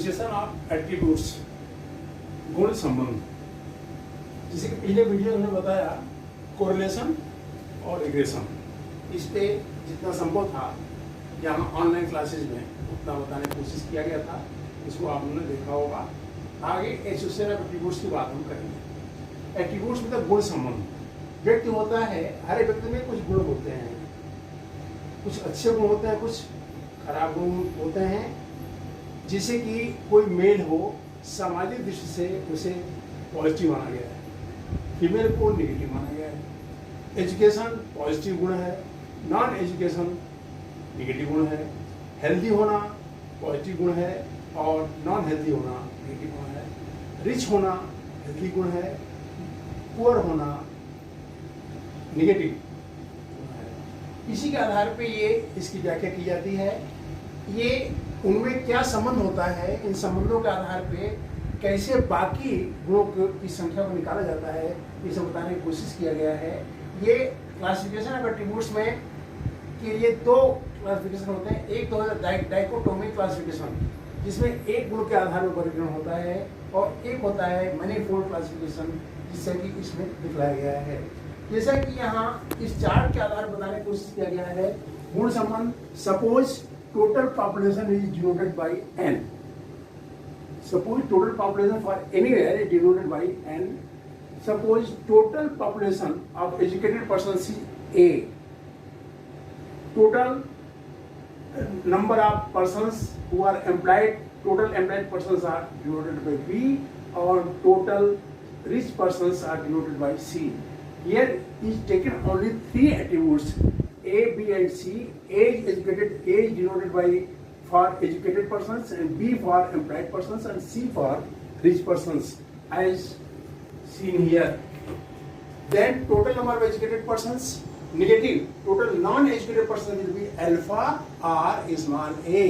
Association of attributes, गुण संबंध। जैसे कि पहले वीडियो में बताया कोरिलेशन और रिग्रेशन, इस पे जितना संभव था यहाँ ऑनलाइन क्लासेस में उतना बताने की कोशिश किया गया था, इसको आप लोगों ने देखा होगा। आगे एसोसिएशन ऑफ एट्रीब्यूट्स की बात हम करेंगे। एट्रीब्यूट्स मतलब गुण संबंध। व्यक्ति होता है, हर व्यक्ति में कुछ गुण होते हैं, कुछ अच्छे गुण होते हैं, कुछ खराब गुण होते हैं। जिसे कि कोई मेल हो, सामाजिक दृष्टि से उसे पॉजिटिव माना गया है, फीमेल को नेगेटिव माना गया है। एजुकेशन पॉजिटिव गुण है, नॉन एजुकेशन नेगेटिव गुण है। हेल्दी होना पॉजिटिव गुण है और नॉन हेल्दी होना नेगेटिव गुण है। रिच होना हेल्दी गुण है, पुअर होना नेगेटिव गुण है। इसी के आधार पे ये इसकी व्याख्या की जाती है। ये उनमें क्या संबंध होता है, इन संबंधों के आधार पे कैसे बाकी गुणों की संख्या को निकाला जाता है, ये सब बताने की कोशिश किया गया है। ये क्लासिफिकेशन ऑफ एट्रीब्यूट्स में के लिए दो क्लासिफिकेशन होते हैं। एक तो है डाइकोटोमिक क्लासिफिकेशन, जिसमें एक गुण के आधार पर वर्गीकरण होता है, और एक होता है मैनीफोल्ड क्लासिफिकेशन, जिससे कि इसमें दिखलाया गया है। जैसा कि यहाँ इस चार्ट के आधार पर बताने की कोशिश किया गया है। गुण संबंध, suppose total population is denoted by n. Suppose total population for anywhere is denoted by n. Suppose total population of educated persons is A. Total number of persons who are employed, total employed persons are denoted by B, or total rich persons are denoted by C. Here is taken only three attributes, A, B and C. A is educated, A is denoted by for educated persons, and B for employed persons, and C for rich persons, as seen here. Then total number of educated persons negative. Total non-educated persons will be alpha r small a,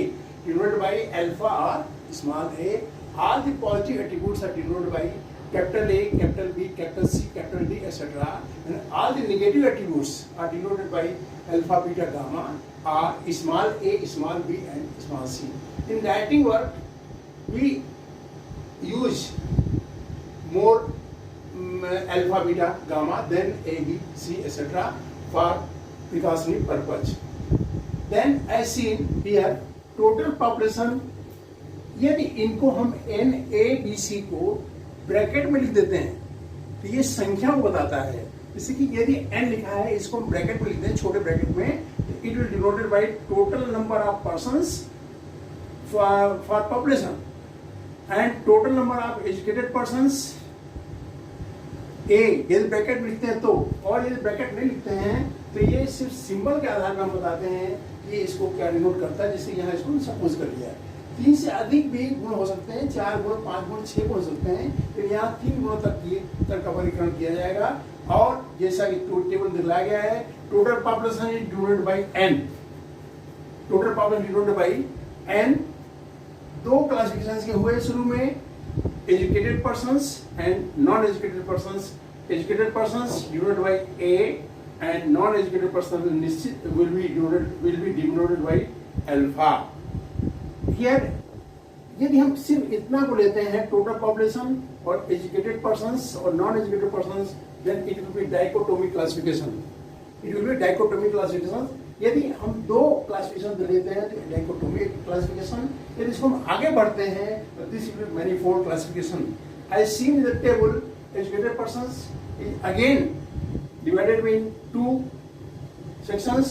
denoted by alpha r small a. All the positive attributes are denoted by capital A, capital B, capital C, capital D, etc. And all the negative attributes are denoted by alpha, beta, gamma, R, small a, small b, and small c. In writing work, we use more alpha, beta, gamma than A, B, C, etc. for precautionary purpose. Then, as seen here, total population, यदि इनको हम N, A, B, C को bracket में लिख देते हैं तो ये संख्या को बताता है। जैसे कि यदि n लिखा है, इसको हम ब्रैकेट में लिखते हैं, छोटे ब्रैकेट में, it will denoted by total number of persons for population and total number of educated persons A. यदि ब्रैकेट में लिखते हैं तो, और यदि ब्रैकेट नहीं लिखते हैं तो ये सिर्फ सिंबल के आधार पर हम बताते हैं कि इसको क्या डिनोट करता है। जैसे यहाँ इसको सपोज कर लिया है। 3 से अधिक भी गुण हो सकते हैं, 4 गुण, 5 गुण, 6 गुण हो सकते हैं, फिर यहाँ 3 गुणों तक का वर्गीकरण किया जाएगा। और जैसा कि टेबल दिखाया गया है, total population is denoted by n। Total population denoted by n। दो क्लासिफिकेशंस के हुए शुरू में, educated persons and non educated persons. Educated persons denoted by a and non educated person निश्चित will be denoted by alpha। यदि हम सिर्फ इतना को लेते हैं, टोटल पॉपुलेशन और एजुकेटेड पर्संस और non educated persons, then it will be dichotomic classification. It will be dichotomic classification. यदि हम दो क्लासिफिकेशन लेते हैं तो डाइकोटोमिक क्लासिफिकेशन। यदि इसको हम आगे बढ़ते हैं तो this will be manifold classification. As seen in the table, educated persons is again divided in 2 sections,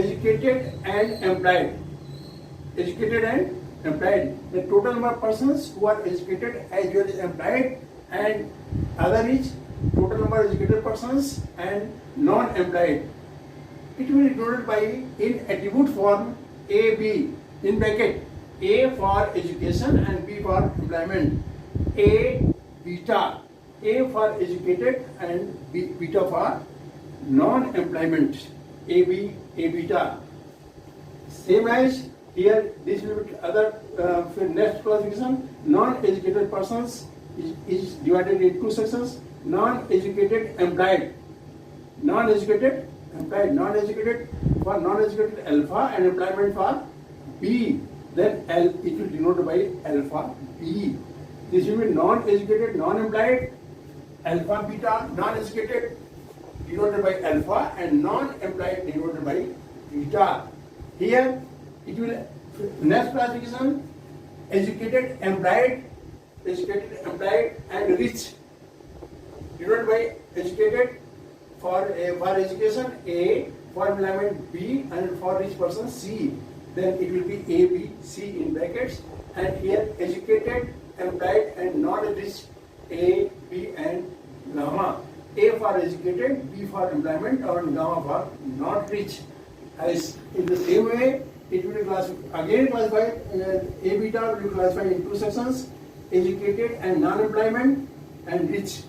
educated and employed. Educated and employed. The total number of persons who are educated as well as employed, and other is total number of educated persons and non-employed. It will be denoted by in attribute form A, B, in bracket, A for education and B for employment. A beta, A for educated and B beta for non-employment. A, B, A beta. Same as here, this will be other next classification. Non-educated persons is divided in 2 sections. Non-educated employed. Non-educated employed. Non-educated for non-educated alpha and employment for B. then L it will denote by alpha B. This will be non-educated, non-employed, alpha beta, non-educated denoted by alpha and non-employed denoted by beta. Here it will next classification educated, employed, and rich denoted by educated for education A, for employment B, and for rich person C. Then it will be A, B, C in brackets, and here educated, employed, and non-rich A, B, and gamma. A for educated, B for employment, or gamma for not rich. As in the same way, it will be classified A beta will be classified in two sections: educated and non-employment, and rich.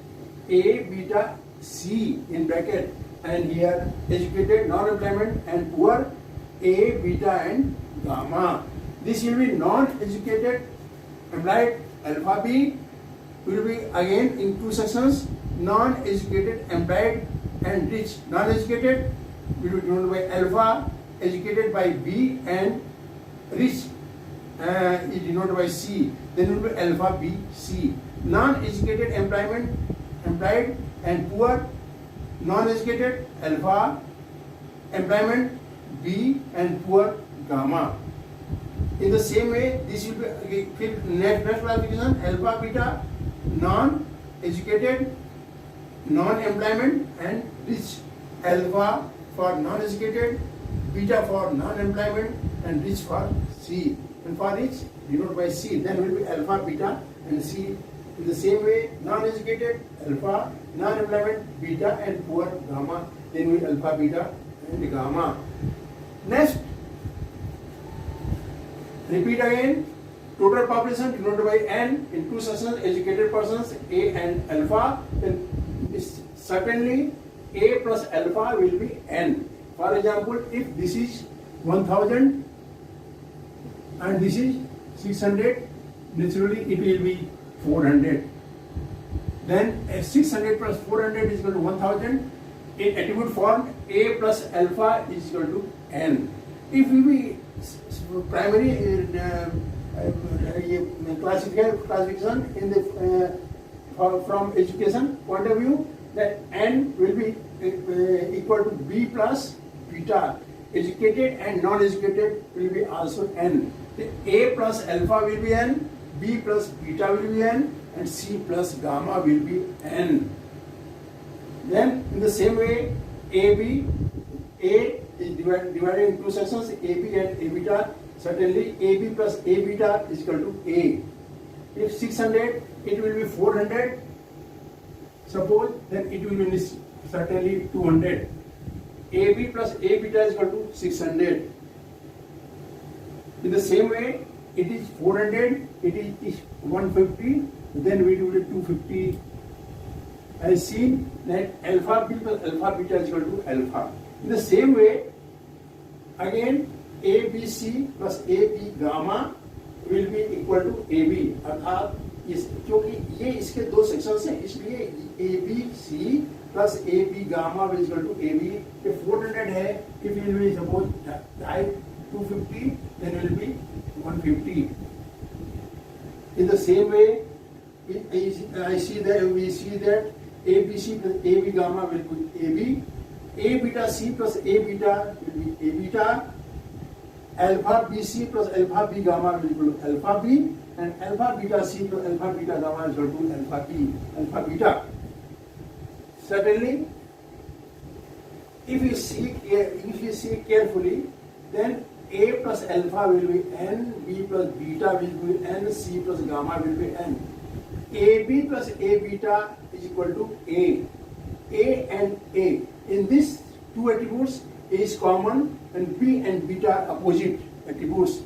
A, beta, C in bracket, and here educated, non-employment, and poor. A, beta, and gamma. This will be non-educated, employed, alpha B will be again in two sections: non-educated, employed, and rich. Non-educated will be denoted by alpha, educated by B, and rich is denoted by C. Then will be alpha B, C. Non-educated, employed, and poor. Non-educated, alpha, employment, B, and poor, gamma. In the same way, this will be next classification: alpha, beta, non-educated, non-employment, and rich. Alpha for non-educated, beta for non-employment, and rich for C. And for rich, denoted by C. Then will be alpha, beta, and C. In the same way, non-educated, alpha, non-employment, beta, and poor, gamma. Then will be alpha, beta, and gamma. Next, repeat again. Total population denoted by N in two sections: educated persons A and alpha. Then certainly A plus alpha will be N. For example, if this is 1000 and this is 600, naturally it will be 400. Then 600 plus 400 is equal to 1000. In attribute form, A plus alpha is equal to N. If we be primary classification in the from education point of view, that N will be equal to B plus beta. Educated and non-educated will be also N. The A plus alpha will be N, B plus beta will be N, and C plus gamma will be N. Then in the same way, A is divided in two sections: AB and A beta. Certainly AB plus A beta is equal to A. If 600, it will be 400. Suppose, then it will be certainly 200. AB plus A beta is equal to 600. In the same way, it is 400, it is 150, then we do it 250. As seen that alpha B plus alpha beta is equal to alpha. In the same way, again ABC plus AB gamma will be equal to AB. अर्थात क्योंकि ये इसके दो sections हैं, इसलिए ABC plus AB gamma will equal to AB. If 400 है, if it will be suppose type 250, then it will be 150. In the same way, we see that ABC plus AB gamma will be AB. A beta C plus A beta will be A beta. Alpha BC plus alpha B gamma will equal to alpha B, and alpha beta C plus alpha beta gamma is equal to alpha B, alpha beta. Certainly, if you see carefully, then A plus alpha will be N, B plus beta will be N, C plus gamma will be N. AB plus A beta is equal to A. A and A. In these two attributes, A is common and B and beta are opposite attributes.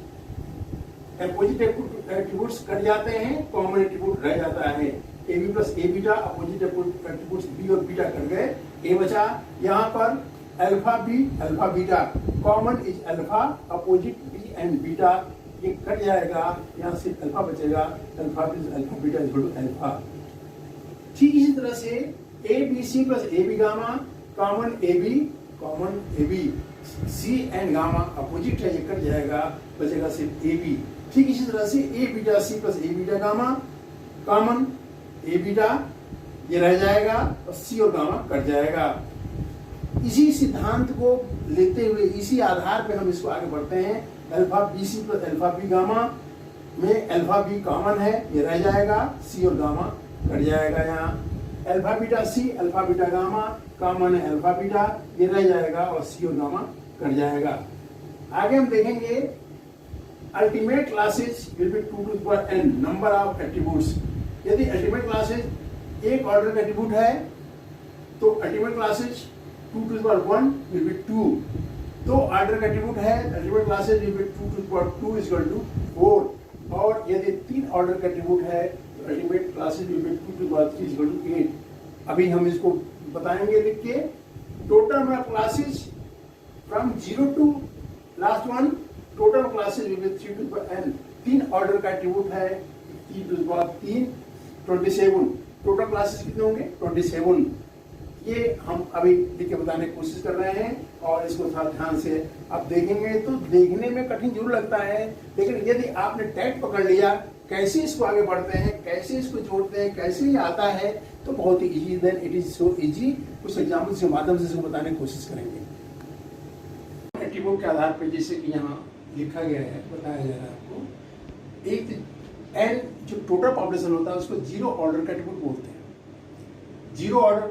Opposite attributes cut जाते हैं, common attribute रह जाता है. AB plus A beta opposite attributes B और beta cut गए. A बचा. यहाँ पर alpha B, alpha beta. Common is alpha, opposite B and beta. ये कट जाएगा. यहाँ से alpha बचेगा. Alpha plus alpha beta is equal to alpha. ठीक इसी तरह से ABC plus AB gamma, common AB, C and gamma opposite है, ये कट जाएगा, बचेगा सिर्फ ए बी। ठीक इसी तरह से ए beta C plus A beta gamma common, A beta ये रह जाएगा और सी और गामा कट जाएगा। इसी सिद्धांत को लेते हुए इसी आधार पे हम इसको आगे बढ़ते हैं। Alpha B C plus alpha B gamma में अल्फा बी कॉमन है, ये रह जाएगा, सी और गामा कट जाएगा। यहाँ alpha beta C alpha beta gamma common है, अल्फा बीटा ये रह जाएगा और सी और गामा कट जाएगा। आगे हम देखेंगे ultimate classes will be 2 to the power n number of attributes. यदि अल्टीमेट क्लासेस एक ऑर्डर का एट्रीब्यूट है तो ultimate classes 2 to the power 1 will be 2। तो ऑर्डर का एट्रीब्यूट है ultimate classes will be 2 to the power 2 is equal to 4। और यदि 3 ऑर्डर का एट्रीब्यूट है तो ultimate classes will be 2 to the power 3 is equal to 8। अभी हम इसको बताएंगे लिख के। Total number of classes from 0 to last one, total classes will be 3 to the power n। 3 order का एट्रीब्यूट है 3 to the power 3 27। Total classes कितने होंगे 27। ये हम अभी लिख के बताने की कोशिश कर रहे हैं और इसको थोड़ा ध्यान से आप देखेंगे तो देखने में कठिन जरूर लगता है, लेकिन यदि आपने टैग पकड़ लिया कैसे इसको आगे बढ़ते हैं, कैसे इसको जोड़ते हैं, कैसे ये आता है, तो बहुत ही easy, then it is so easy. कुछ एग्जाम्पल्स के माध्यम से इसको बताने की कोशिश करेंगे एट्रीब्यूट के आधार पर, जैसे कि यहाँ लिखा गया है, बताया जा रहा है आपको। एक एन जो टोटल पॉपुलेशन होता है उसको 0 ऑर्डर का एट्रीब्यूट बोलते हैं। 0 ऑर्डर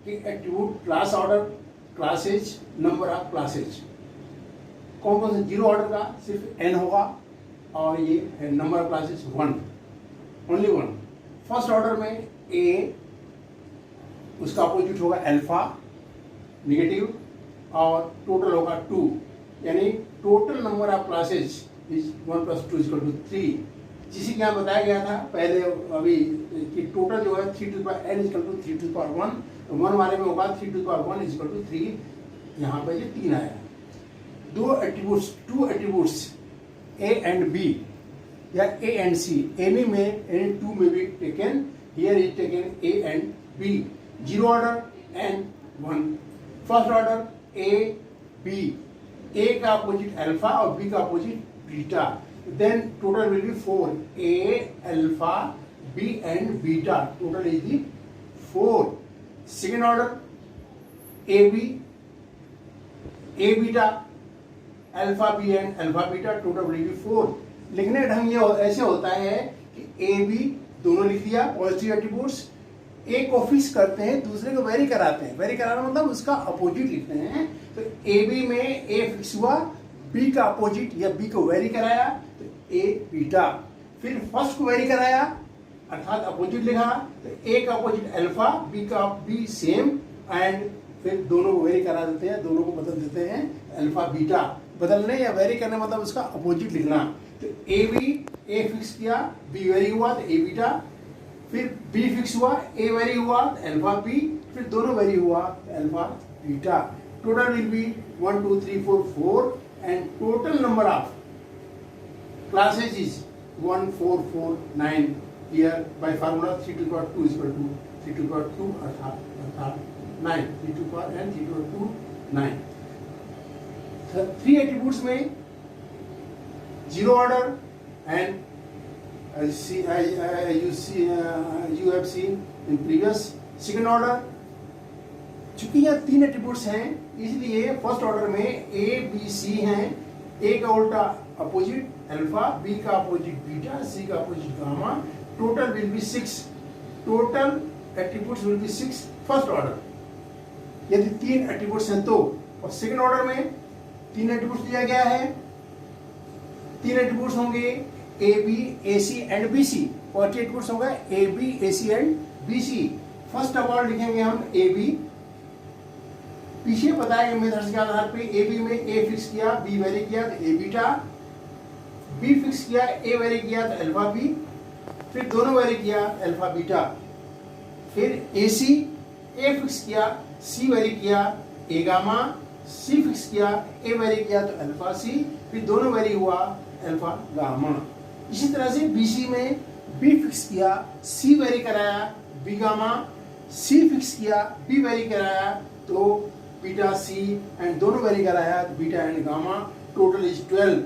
के attribute class order, classes, number of classes. कौन कौन से 0 ऑर्डर का सिर्फ n होगा और ये है number of classes 1, only 1। First order में a, उसका अपोजिट होगा अल्फा नेगेटिव और टोटल होगा 2, यानी total number of classes is 1 + 2 = 3। जिसे क्या बताया गया था पहले अभी कि टोटल जो है 3 to the power n = 3 to the power 1, 1 वाले में होगा 3 to the power 1 = 3। यहाँ पर ये 3 आया। 2 एट्रीब्यूट्स a एंड b या a एंड c, एनी में एनी 2 में भी taken, here is taken a and b। 0 order and 1। First order a b, a का अपोजिट अल्फा और b का opposite beta, then total will be 4, a alpha b and beta, total is the 4। second order ab, a beta, alpha b and alpha beta, total will be 4। लिखने का ढंग ये ऐसे होता है कि a b दोनों लिख दिया पॉजिटिव एट्रीब्यूट्स, एक को फिक्स करते हैं दूसरे को वेरी कराते हैं। वेरी कराना मतलब उसका अपोजिट लिखते हैं। तो ए बी में ए फिक्स हुआ, बी का अपोजिट या बी को वेरी कराया तो ए बीटा, फिर फर्स्ट को वेरी कराया अर्थात अपोजिट लिखा तो ए का अपोजिट अल्फा, बी का बी सेम, एंड फिर दोनों को वेरी करा देते हैं, दोनों को बदल देते हैं अल्फा बीटा। बदलने या वेरी करने मतलब उसका अपोजिट लिखना। तो ए बी, ए फिक्स किया, बी वेरी हुआ तो ए बीटा, फिर बी फिक्स हुआ, ए वेरी हुआ तो अल्फा बी, फिर दोनों वेरी हुआ तो alpha beta. Total will be 1 2 3 4 4 and total number of classes is 1 4 4 9। Here bye formula 3 to the power 2 = 3 to the power 2 अर्थात 9, 3 to the power n 3 to the power 2 9। 3 attributes में 0 order and you have seen in previous second order। चूंकि यह 3 attributes हैं इसलिए first order में a b c हैं। a का उल्टा अपोजिट अल्फा, b का अपोजिट बीटा, c का opposite gamma. Total will be 6, total attributes will B 6 first order यदि 3 एट्रीब्यूट्स हैं तो। और सेकंड ऑर्डर में 3 एट्रीब्यूट्स दिया गया है, 3 एट्रीब्यूट्स होंगे A B A C and B C, और एट्रीब्यूट्स होगा A B A C and B C. First of all लिखेंगे हम ए बी, पीछे बताए गए मेथड्स के आधार पे ए बी में ए फिक्स किया, बी वेरी किया तो ए बीटा, बी फिक्स किया, ए वेरी किया तो अल्फा बी, फिर दोनों वेरी किया अल्फा बीटा। फिर ए सी, ए फिक्स किया, सी वेरी किया ए गामा, सी फिक्स किया, ए वेरी किया तो अल्फा सी, फिर दोनों वेरी हुआ अल्फा गामा। इसी तरह से बीसी में बी फिक्स किया, सी वेरी कराया बी गामा, सी फिक्स किया, बी वेरी कराया तो बीटा सी एंड दोनों वेरी कराया तो beta and gamma, total is 12।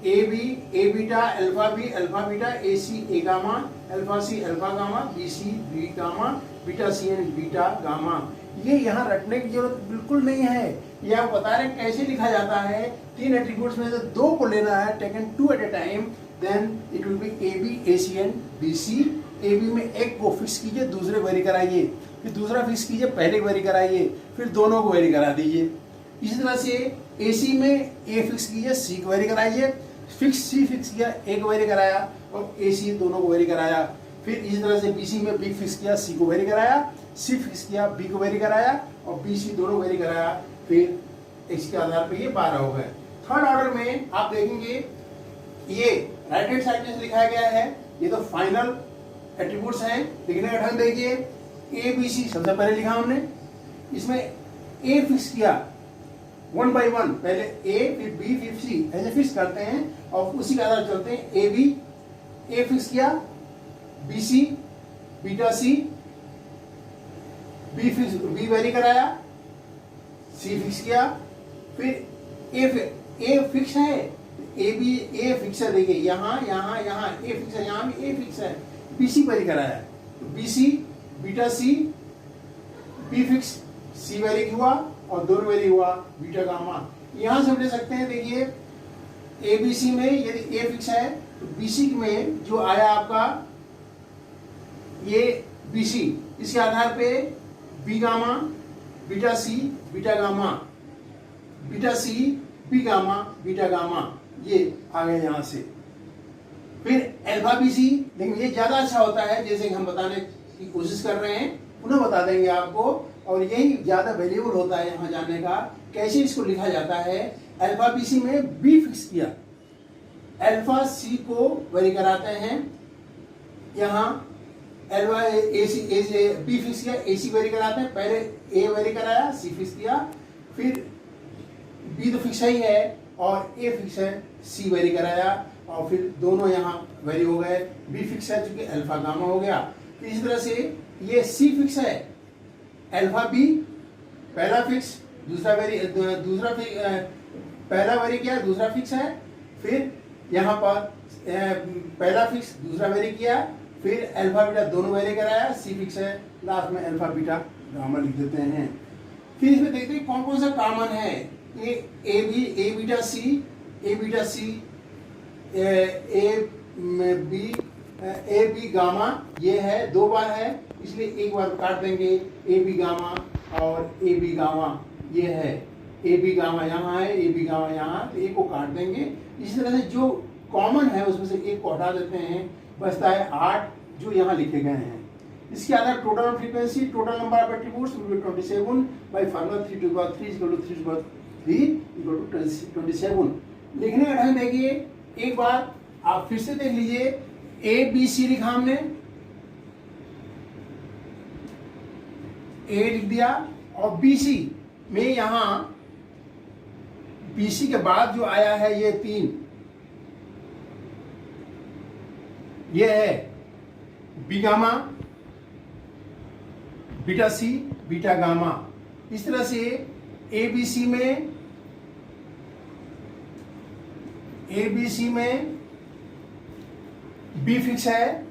A B A beta alpha beta, A C A gamma, alpha C alpha gamma, B C B gamma, beta C and beta gamma. ये यहाँ रटने की जरूरत बिल्कुल नहीं है, ये आप बता रहे हैं कैसे लिखा जाता है। 3 एट्रीब्यूट्स में से 2 को लेना है, taken 2 at a time, then it will be A B, A C and B C. A B में एक को फिक्स कीजिए, दूसरे वेरी कराइए, फिर दूसरा फिक्स कीजिए, पहले वेरी कराइए, फिर दोनों को वेरी करा दीजिए। इसी तरह से ए सी में ए फिक्स कीजिए, सी को वेरी कराइए, सी फिक्स किया, ए को वेरी कराया और ए सी दोनों को वेरी कराया। फिर इसी तरह से बी सी में बी फिक्स किया, सी को वेरी कराया, सी फिक्स किया, बी को वेरी कराया और बी सी दोनों वेरी कराया। फिर इसके आधार पर ये 12 हो गए। थर्ड ऑर्डर में आप देखेंगे ये राइट हैंड साइड में लिखा गया है, ये तो फाइनल एट्रीब्यूट्स हैं। लिखने का ढंग देखिए, ए बी सी सबसे पहले लिखा हमने, इसमें ए फिक्स किया 1 by 1, पहले ए फिर बी फिर सी, ऐसे फिक्स करते हैं और उसी के आधार चलते हैं। ए बी ए फिक्स किया, B C beta C, B vary कराया, सी फिक्स किया, फिर ए फिक्स है, ए बी ए फिक्स है, देखिए यहाँ यहाँ यहाँ ए फिक्स है, यहाँ भी ए फिक्स है, बी सी वेरी कराया, तो B C beta C, B fix C vary हुआ और दोनों वेरी हुआ बीटा गामा। यहाँ से ले सकते हैं, देखिए ए बी सी में यदि ए फिक्स है तो बी सी में जो आया आपका ये बी सी, इसके आधार पे B gamma beta C beta gamma, beta C B gamma beta gamma, ये आ गया यहाँ से। फिर अल्फा बी सी, लेकिन ये ज्यादा अच्छा होता है, जैसे हम बताने की कोशिश कर रहे हैं, पुनः बता देंगे आपको, और यही ज्यादा वैल्यूएबल होता है यहाँ जानने का कैसे इसको लिखा जाता है। अल्फा बी सी में बी फिक्स किया, अल्फा सी को वेरी कराते हैं, यहाँ alpha A C B fix किया, ए सी वेरी कराते हैं, पहले ए वेरी कराया, सी फिक्स किया, फिर बी तो फिक्स ही है और ए फिक्स है, सी वेरी कराया और फिर दोनों यहाँ वेरी हो गए। बी फिक्स है चूंकि अल्फा गामा हो गया। इसी तरह से ये सी फिक्स है, अल्फा बी पहला फिक्स, दूसरा पहला वेरी किया, दूसरा फिक्स है, फिर यहाँ पर पहला फिक्स दूसरा वेरी किया, फिर अल्फा बीटा दोनों वेरी कराया, सी फिक्स है, लास्ट में अल्फा बीटा गामा लिख देते हैं। फिर इसमें देखते हैं कौन कौन सा कॉमन है। ये A beta C, A beta C, A B gamma, ये है 2 बार है, इसलिए एक बार काट देंगे, ए बी गामा और ए बी गामा, ये है ए बी गामा यहाँ है, ए बी गामा यहाँ, तो एक को काट देंगे। इसी तरह से जो कॉमन है उसमें से एक को हटा देते हैं, बचता है 8 जो यहाँ लिखे गए हैं। इसके आधार total frequency, total number of attributes will be 27 by formula 3 to the power 3 equal to 3 to the power 3 equal to 27। लिखने का ढंग देखिए, एक बार आप फिर से देख लीजिए, ए बी सी लिखा हमने, ए लिख दिया और बी सी में यहाँ बी सी के बाद जो आया है ये 3, ये है B gamma beta C beta gamma. इस तरह से ए बी सी में बी फिक्स है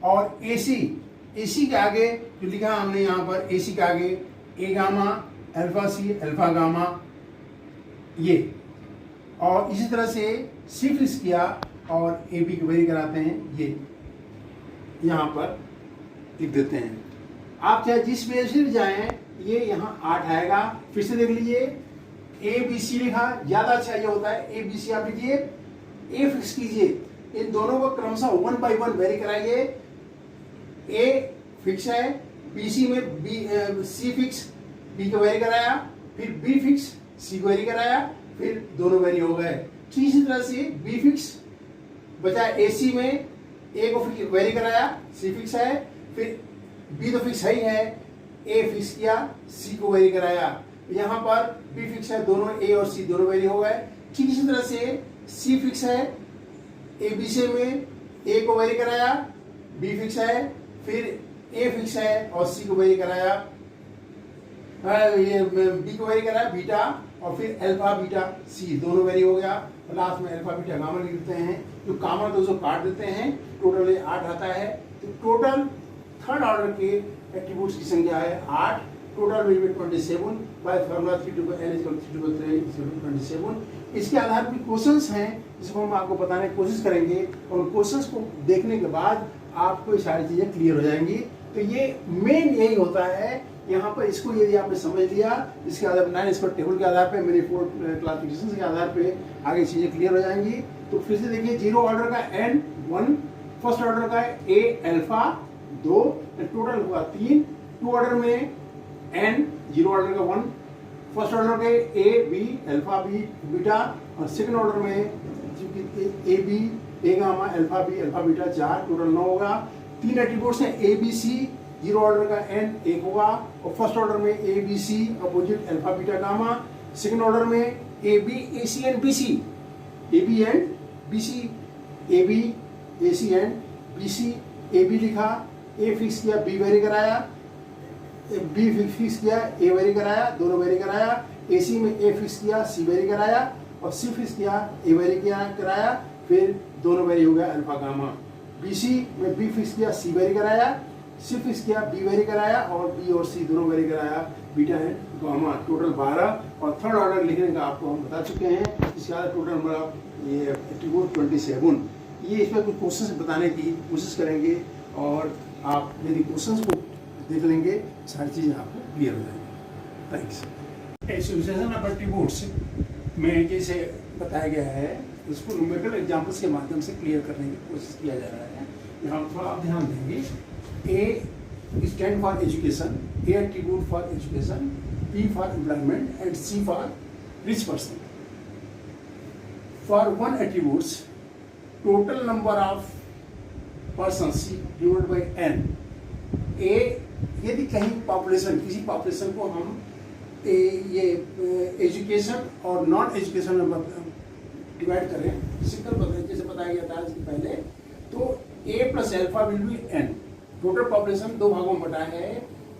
और ए सी के आगे जो लिखा हमने यहाँ पर, ए सी के आगे A gamma alpha C alpha gamma, ये, और इसी तरह से सी फिक्स किया और ए बी को वेरी कराते हैं, ये यहाँ पर लिख देते हैं। आप चाहे जिस पेज से भी जाएं, ये यहाँ 8 आएगा। फिर से देख लीजिए, ए बी सी लिखा, ज्यादा अच्छा ये होता है, ए बी सी आप लिखिए, ए फिक्स कीजिए, इन दोनों को क्रमशः 1 by 1 वेरी कराइए। ए फिक्स है, बी सी में बी सी फिक्स बी को वेरी कराया, फिर बी फिक्स सी को वेरी कराया, फिर दोनों वेरी हो गए। ठीक इसी तरह से बी फिक्स बचा, ए सी में ए को वेरी कराया, सी फिक्स है, फिर बी तो फिक्स है ही है, ए फिक्स किया, सी को वेरी कराया, यहाँ पर बी फिक्स है, दोनों ए और सी दोनों वेरी हो गए। ठीक इसी तरह से सी फिक्स है, ए बी सी में ए को वेरी कराया, बी फिक्स है, फिर ए फिक्स है और सी को वेरी कराया, ये बी को वेरी करा है बीटा और फिर अल्फा बीटा सी दोनों वेरी हो गया, और लास्ट में अल्फा बीटा गामा लिख देते हैं। जो कॉमन तो उसको काट देते हैं, टोटल ये 8 आता है। तो टोटल थर्ड ऑर्डर के एट्रीब्यूट्स की संख्या है 8, total will be 27 by formula 3 to n = 3 to 3 = 27। इसके आधार पर क्वेश्चंस हैं जिसको हम आपको बताने की कोशिश करेंगे, और क्वेश्चंस को देखने के बाद आपको ये सारी चीज़ें क्लियर हो जाएंगी। तो ये मेन यही होता है यहाँ पर। इसको यदि आपने समझ लिया, इसके आधार पर 9 स्क्वायर टेबल के आधार पे, मेरे 4 क्लासिफिकेशन के आधार पे आगे चीज़ें क्लियर हो जाएंगी। तो फिर से देखिए, 0 ऑर्डर का n 1, फर्स्ट ऑर्डर का a अल्फा 2, टोटल हुआ 3, 2 ऑर्डर में n 0 ऑर्डर का 1, फर्स्ट ऑर्डर के a b alpha b beta, और सेकंड ऑर्डर में a b a gamma alpha beta 4, total 9 होगा। 3 एट्रीब्यूट्स हैं a b c, 0 ऑर्डर का n 1 होगा, और फर्स्ट ऑर्डर में a b c opposite alpha beta gamma, second order में a b a c and b c, a b and b c, a b a c and b c, a b लिखा, a fix किया, b very कराया, b fix किया, a very कराया, दोनों vary कराया, a c में a fix किया, c very कराया, और c फिक्स किया, a वेरी कराया, फिर दोनों वेरी हो गया अल्फा गामा। b c में b फिक्स किया, c वेरी कराया, c फिक्स किया, b वेरी कराया, और b और c दोनों वेरी कराया, बीटा एंड गामा, टोटल 12। और थर्ड ऑर्डर लिखने का आपको हम बता चुके हैं, इसके बाद टोटल नंबर ये एट्रीब्यूट 27। ये इसमें कुछ क्वेश्चन बताने की कोशिश करेंगे, और आप यदि क्वेश्चन को देख लेंगे सारी चीज़ें आपको क्लियर हो जाएंगी। थैंक्स। एसोसिएशन ऑफ एट्रीब्यूट्स में जैसे बताया गया है, उसको न्यूमेरिकल एग्जांपल्स के माध्यम से क्लियर करने की कोशिश किया जा रहा है। यहाँ थोड़ा आप ध्यान देंगे, A stand for education, A attribute for education, P for employment and C for rich person. For one attributes total number of persons divided by n। A यदि कहीं पॉपुलेशन, किसी पॉपुलेशन को हम ये एजुकेशन और नॉन एजुकेशन में divide करें, simple बताएं जैसे बताया गया था इसके पहले, तो a plus alpha will be n। Total population 2 भागों में बटा है,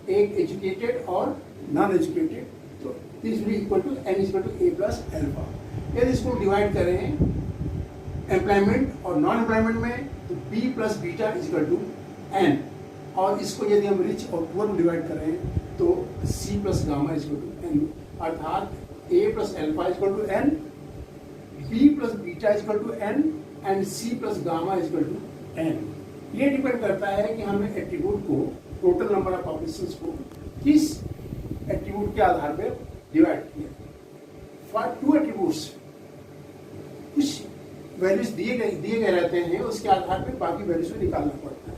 एक एजुकेटेड और नॉन एजुकेटेड, तो this will equal to n equal to a plus alpha. यदि इसको डिवाइड करें एम्प्लॉयमेंट और नॉन एम्प्लॉयमेंट में, तो b plus beta equal to n, और इसको यदि हम रिच और पुअर में डिवाइड करें तो c plus gamma equal to n, अर्थात a plus alpha equal to n, b plus beta equal to n and c plus gamma equal to n। ये डिपेंड करता है कि हमने एट्रीब्यूट को, टोटल नंबर ऑफ पॉपुलेशंस को किस attribute के आधार पर डिवाइड किया। फॉर 2 एट्रीब्यूट्स कुछ वैल्यूज दिए गए रहते हैं, उसके आधार पर बाकी वैल्यूज को निकालना पड़ता है।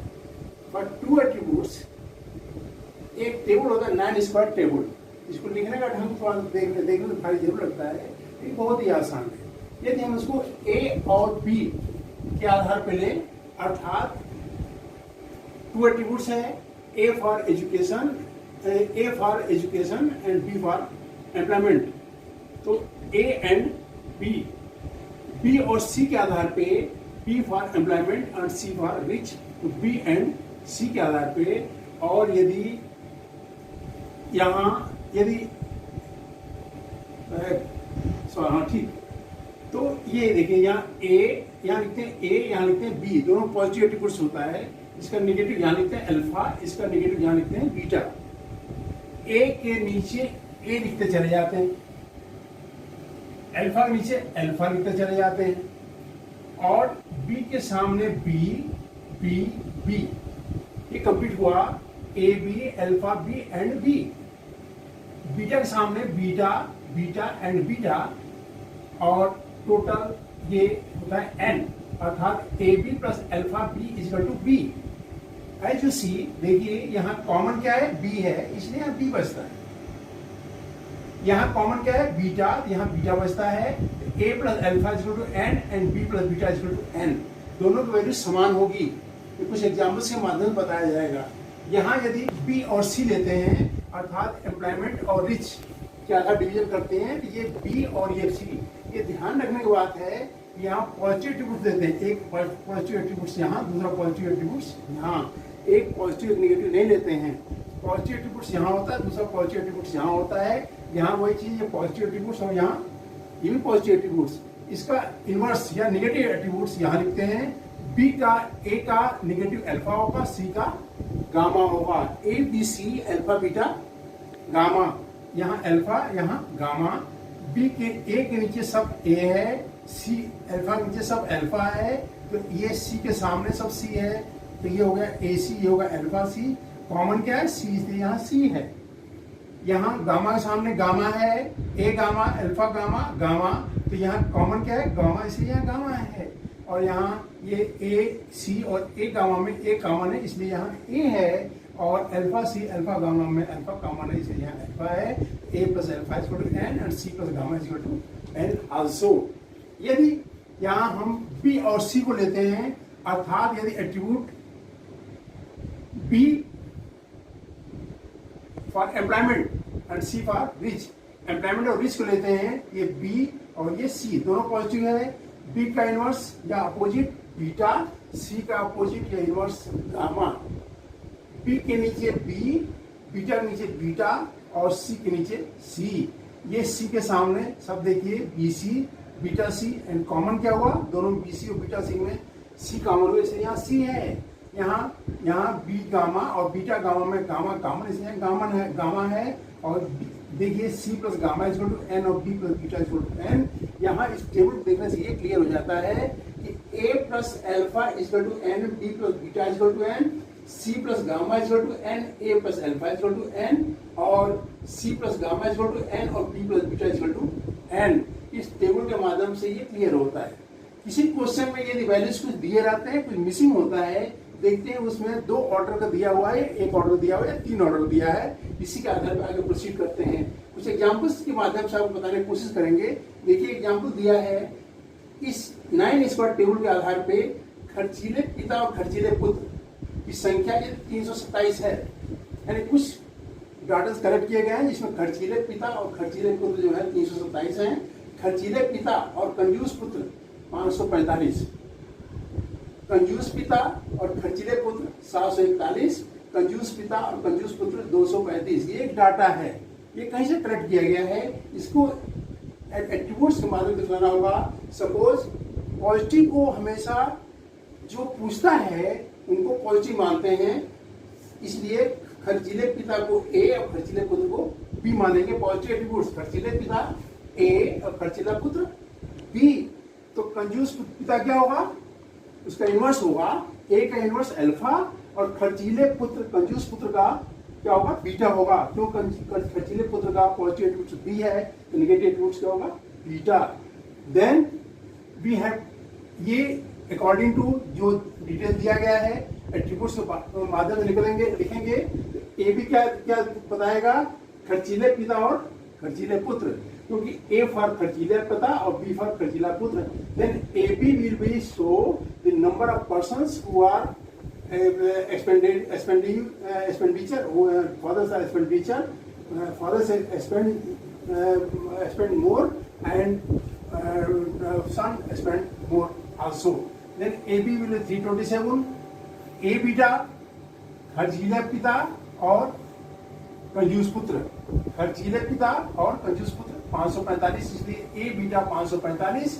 फॉर 2 एट्रीब्यूट्स एक टेबल होता है 9 स्क्वायर टेबल, इसको लिखने का ढंग थोड़ा देखने में भारी जरूर लगता है, ये बहुत ही आसान है। यदि हम इसको a और b के आधार पर लें, अर्थात 2 एट्रीब्यूट्स हैं, a for education and b for employment, तो a एंड b और c के आधार पे, b for employment and c for rich, तो b एंड c के आधार पे। और यदि यहाँ हाँ ठीक, तो ये देखिए यहाँ यहाँ लिखते हैं a, यहाँ लिखते हैं b, दोनों पॉजिटिव एट्रीब्यूट्स होता है। इसका नेगेटिव यहाँ लिखते हैं अल्फा, इसका नेगेटिव यहाँ लिखते हैं बीटा। a के नीचे a लिखते चले जाते हैं, अल्फा के नीचे अल्फा लिखते चले जाते हैं, और b के सामने b ये कंप्लीट हुआ, a b alpha b and b। Beta के सामने बीटा एंड बीटा, और टोटल ये होता है n, अर्थात ab plus alpha b equal to b। As you see, देखिए यहाँ कॉमन क्या है, b है, इसलिए यहाँ b बचता है। यहाँ कॉमन क्या है, बीटा, यहाँ बीटा बचता है। a plus alpha equal to n and b plus beta equal to n, दोनों की वैल्यू समान होगी। ये कुछ एग्जाम्पल्स के माध्यम से बताया जाएगा। यहाँ यदि b और c लेते हैं, अर्थात एम्प्लॉयमेंट और रिच के आधार डिवीजन करते हैं, तो ये b और ये c, ये ध्यान रखने की बात है। यहाँ पॉजिटिव एट्रीब्यूट देते हैं, एक पॉजिटिव एट्रीब्यूट्स यहाँ, दूसरा पॉजिटिव एट्रीब्यूट्स यहाँ, एक पॉजिटिव एक नेगेटिव नहीं लेते हैं। पॉजिटिव एट्रीब्यूट्स यहाँ होता है, दूसरा पॉजिटिव एट्रीब्यूट्स यहाँ होता है। यहाँ वही चीज, ये पॉजिटिव एट्रीब्यूट्स और यहाँ ये भी पॉजिटिव एट्रीब्यूट्स। इसका इनवर्स या नेगेटिव एट्रीब्यूट्स यहाँ लिखते हैं। बी का ए का नेगेटिव अल्फा होगा, सी का गामा होगा। A B C alpha beta gamma, यहाँ अल्फा यहाँ गामा। बी के ए के नीचे सब ए है, सी अल्फा के नीचे सब अल्फा है, तो ये सी के सामने सब सी है, तो ये हो गया ए सी, ये होगा अल्फा सी। कॉमन क्या है? सी, इसलिए यहाँ सी है। यहाँ गामा के सामने गामा है, ए गामा अल्फा गामा गामा, तो यहाँ कॉमन क्या है? गामा, इसलिए यहाँ गामा है। और यहाँ ये ए सी और ए गामा में ए कॉमन है, इसलिए यहाँ ए है। और अल्फा सी अल्फा गामा में अल्फा कॉमन है, इसलिए यहाँ अल्फा है। A plus alpha is equal to N and C plus gamma is equal to N also. यदि यहाँ हम बी और सी को लेते हैं, अर्थात यदि attribute B for employment and C for rich, employment और रिच को लेते हैं, ये बी और ये सी दोनों पॉजिटिव है। बी का इनवर्स या अपोजिट बीटा, सी का अपोजिट या इनवर्स गामा। बी के नीचे बी, बीटा के नीचे बीटा और सी के नीचे सी। ये सी के सामने सब देखिए B C beta C, and common क्या हुआ? दोनों बी सी और बीटा सी में सी कॉमन हुए, इसलिए यहाँ सी है। यहाँ बी गामा और बीटा गामा में गामा कॉमन, इसलिए गामा है। और देखिए C plus gamma is equal to N और B plus beta is equal to N. यहाँ इस टेबल देखने से ये क्लियर हो जाता है कि A plus alpha is equal to N, B plus beta is equal to N, C plus gamma is equal to N, A plus alpha is equal to N, और C plus gamma is equal to N और B plus beta is equal to N. इस table के माध्यम से ये clear होता है। किसी क्वेश्चन में यदि वैल्यूज कुछ दिए रहते हैं, कुछ मिसिंग होता है, देखते हैं उसमें 2 ऑर्डर का दिया हुआ है, 1 ऑर्डर दिया हुआ है, 3 ऑर्डर दिया है, इसी के आधार पर आगे प्रोसीड करते हैं। कुछ एग्जांपल्स के माध्यम से आपको बताने की कोशिश करेंगे। देखिए एग्जांपल दिया है, इस 9 स्क्वायर टेबल के आधार पे खर्चीले पिता और खर्चीले पुत्र की संख्या 327 है। यानी कुछ डाटा कलेक्ट किए गए हैं जिसमें खर्चीले पिता और खर्चीले पुत्र जो है 327 हैं। खर्चीले पिता और कंजूस पुत्र 545, कंजूस पिता और खर्चीले पुत्र 741, कंजूस पिता और कंजूस पुत्र 235। ये एक डाटा है, ये कहीं से कलेक्ट किया गया है, इसको एट्रीब्यूट्स के माध्यम से दिखाना होगा। सपोज पॉजिटिव को हमेशा जो पूछता है उनको पॉजिटिव मानते हैं, इसलिए खर्चीले पिता को ए और खर्चीले पुत्र को बी मानेंगे। पॉजिटिव एट्रीब्यूट्स खर्चीले पिता ए और खर्चीला पुत्र बी। तो कंजूस पिता क्या होगा? उसका इनवर्स होगा, ए का इनवर्स अल्फा, और खर्चीले पुत्र कंजूस पुत्र का क्या होगा? बीटा होगा। क्यों? खर्चीले पुत्र का पॉजिटिव एट्रीब्यूट बी है, तो नेगेटिव एट्रीब्यूट क्या होगा? बीटा। देन वी हैव ये अकॉर्डिंग टू जो डिटेल दिया गया है एट्रीब्यूट्स के माध्यम से निकलेंगे, लिखेंगे। ए बी क्या क्या बताएगा? खर्चीले पिता और खर्चीले पुत्र, क्योंकि ए फॉर खर्चीले पिता और बी फॉर खर्चीला पुत्र। Then A B will be show the number of persons who are expenditure, fathers are expenditure, fathers spend more and son spend more also. Then AB will be 327, A beta खर्चीले पिता और कंजूस पुत्र, खर्चीले पिता और कंजूस पुत्र 545, इसलिए ए बीटा 545।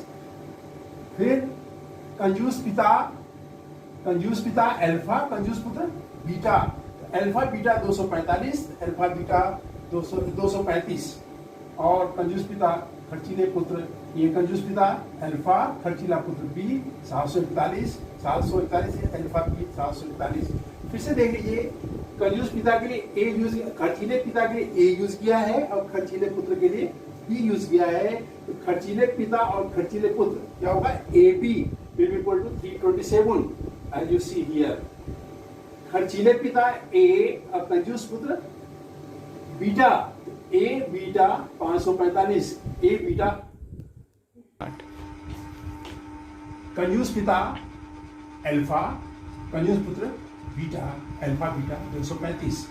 फिर कंजूस पिता अल्फा, कंजूस पुत्र beta, alpha beta 245, alpha beta 235, और कंजूस पिता खर्चीले पुत्र, ये कंजूस पिता अल्फा, खर्चीला पुत्र बी 741, अल्फा बी 741। फिर से देख लीजिए, कंजूस पिता के लिए ए यूज, खर्चीले पिता के लिए ए यूज किया है और खर्चीले पुत्र के लिए बी यूज किया है। तो खर्चीले पिता और खर्चीले पुत्र क्या होगा? A B will be equal to 327 as you see here. खर्चीले पिता ए और कंजूस पुत्र beta, A beta 545, A beta कंजूस पिता अल्फा, कंजूस पुत्र बीटा, अल्फा बीटा 235,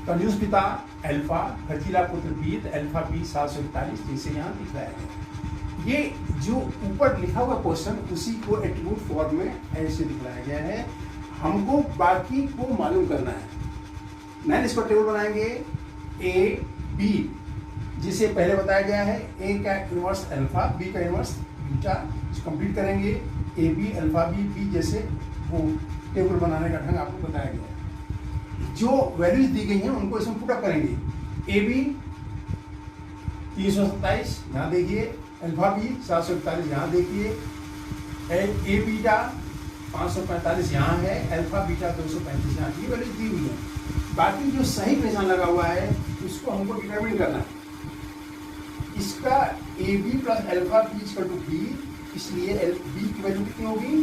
कंजूस पिता अल्फा, खर्चीला पुत्र बी, अल्फा बी 741, जैसे यहाँ दिखाया है। ये जो ऊपर लिखा हुआ क्वेश्चन उसी को एट्रीब्यूट फॉर्म में ऐसे दिखाया गया है। हमको बाकी को मालूम करना है। 9 इसको टेबल बनाएंगे ए बी, जिसे पहले बताया गया है ए का इनवर्स अल्फा, बी का इनवर्स बीटा, कंप्लीट करेंगे A B alpha B B, जैसे वो टेबल बनाने का ढंग आपको बताया गया है। जो वैल्यूज दी गई हैं उनको इसमें पुट अप करेंगे। ए बी 327 यहाँ देखिए, अल्फा बी 741 यहाँ देखिए, ए बीटा 545 यहाँ है, अल्फा बीटा 235 यहाँ, ये वैल्यूज दी हुई है। बाकी जो सही निशान लगा हुआ है उसको हमको डिटरमिन करना है। इसका A B plus alpha B equal to B, इसलिए बी की वैल्यू कितनी होगी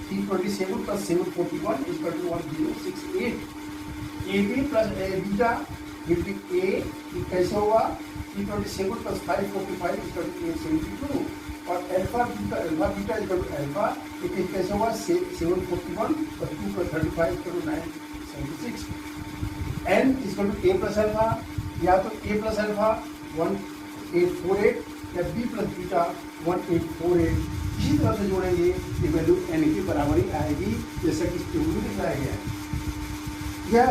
327 plus 741 equal to 1068। A B plus beta between A कैसे होगा 327 प्लस 545 इक्वल टू 872, और alpha beta equal to alpha कैसे होगा 741 plus 2 plus 35 equal to 976। N equal to A plus alpha, या तो ए प्लस अल्फा 1848 या बी प्लस बीटा 1848, इसी तरह से जोड़ेंगे ये वैल्यू एन की बराबर ही आएगी, जैसा कि इस टेबल में दिखाया गया है। यह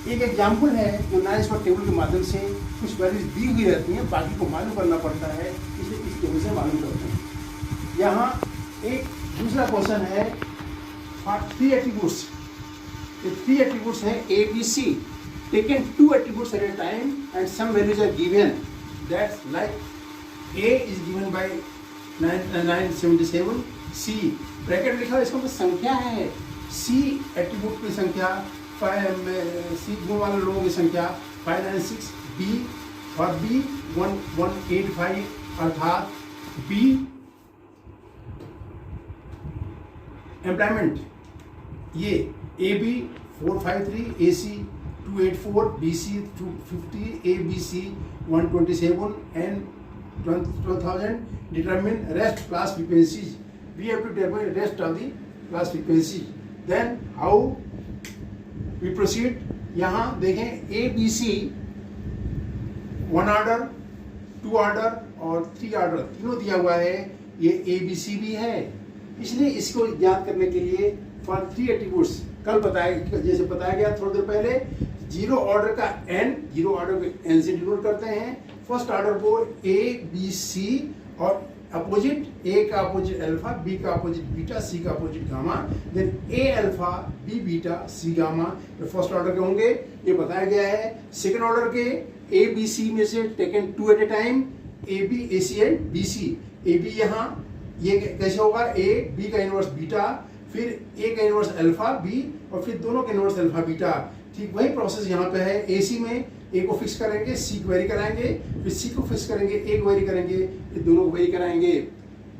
एक एग्जाम्पल है जो 9 स्क्वायर टेबल के माध्यम से कुछ वैल्यूज दी हुई रहती हैं, बाकी को मालूम करना पड़ता है, इसलिए इस टेबल से मालूम करते हैं। यहाँ एक दूसरा क्वेश्चन है फॉर 3 एट्रीब्यूट्स। ये 3 एट्रीब्यूट्स हैं A B C, taken 2 attributes at a time and some values are given. That's like A is given by 977, C bracket लिखा है, इसका मतलब संख्या है, C एट्रीब्यूट की संख्या, C गुण वाले लोगों की संख्या 596, B और B 1185, अर्थात B एम्प्लॉयमेंट, ये AB 453, AC 284, BC 250, ABC 127 and 12,000. Determine rest class frequencies. We have to determine rest of the class frequencies. Then how we proceed? यहाँ देखें ABC 1 ऑर्डर, 2 ऑर्डर और 3 ऑर्डर तीनों दिया हुआ है, ये ABC भी है, इसलिए इसको याद करने के लिए फॉर 3 एट्रीब्यूट्स कल बताया, जैसे बताया गया थोड़ी देर पहले, 0 ऑर्डर का n, 0 ऑर्डर को n से डिनोट करते हैं, फर्स्ट ऑर्डर को A B C और अपोजिट, A का अपोजिट अल्फा, B का अपोजिट बीटा, C का opposite gamma, then A alpha B beta C gamma, ये फर्स्ट ऑर्डर के होंगे, ये बताया गया है। सेकंड ऑर्डर के A B C में से taken 2 at a time, A B A C and B C। A B यहाँ ये कैसे होगा A B का इनवर्स बीटा, फिर A का इनवर्स अल्फा B और फिर दोनों के इनवर्स अल्फा बीटा। ठीक वही प्रोसेस यहाँ पे है। AC में A को फिक्स करेंगे, C को वेरी कराएंगे, फिर C को फिक्स करेंगे, A को वेरी करेंगे, फिर दोनों को वेरी कराएंगे।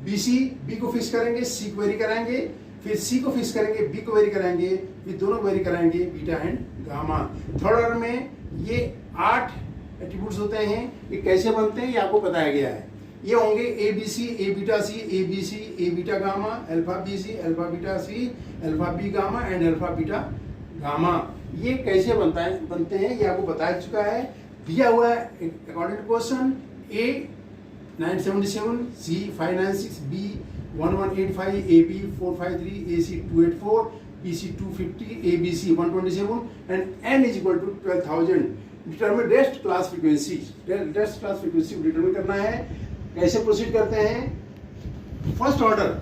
BC B को फिक्स करेंगे, C को वेरी कराएंगे, फिर C को फिक्स करेंगे, B को वेरी कराएंगे, फिर दोनों को वेरी कराएंगे, beta and gamma. Third order में ये 8 एट्रीब्यूट्स होते हैं, ये कैसे बनते हैं ये आपको बताया गया है। ये होंगे A B C, A beta C, A B C, A beta gamma, alpha B C, alpha beta C, alpha B gamma and alpha beta gamma. ये कैसे बनते हैं ये आपको बता चुका है, दिया हुआ है according to question. A 977, C 596, B 1185, A B 453, A C 284, B C 250, A B C 127 and N is equal to 12,000। Determine rest class frequency, rest class frequency को डिटरमिन करना है। कैसे प्रोसीड करते हैं? फर्स्ट ऑर्डर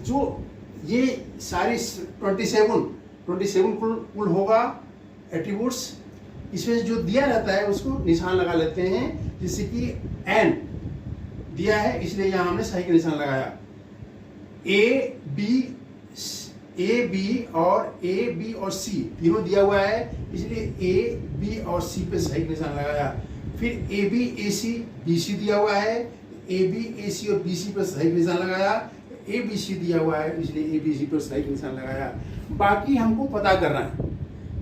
जो ये सारी 27 कुल होगा एट्रीब्यूट्स, इसमें जो दिया रहता है उसको निशान लगा लेते हैं, जैसे कि एन दिया है इसलिए यहाँ हमने सही का निशान लगाया। ए बी और सी तीनों दिया हुआ है, इसलिए ए बी और सी पे सही का निशान लगाया। फिर ए B A C B C दिया हुआ है, ए बी ए सी और बी सी पर सही का निशान लगाया। ए बी सी दिया हुआ है इसलिए ए बी सी पर सही का निशान लगाया। बाकी हमको पता करना है,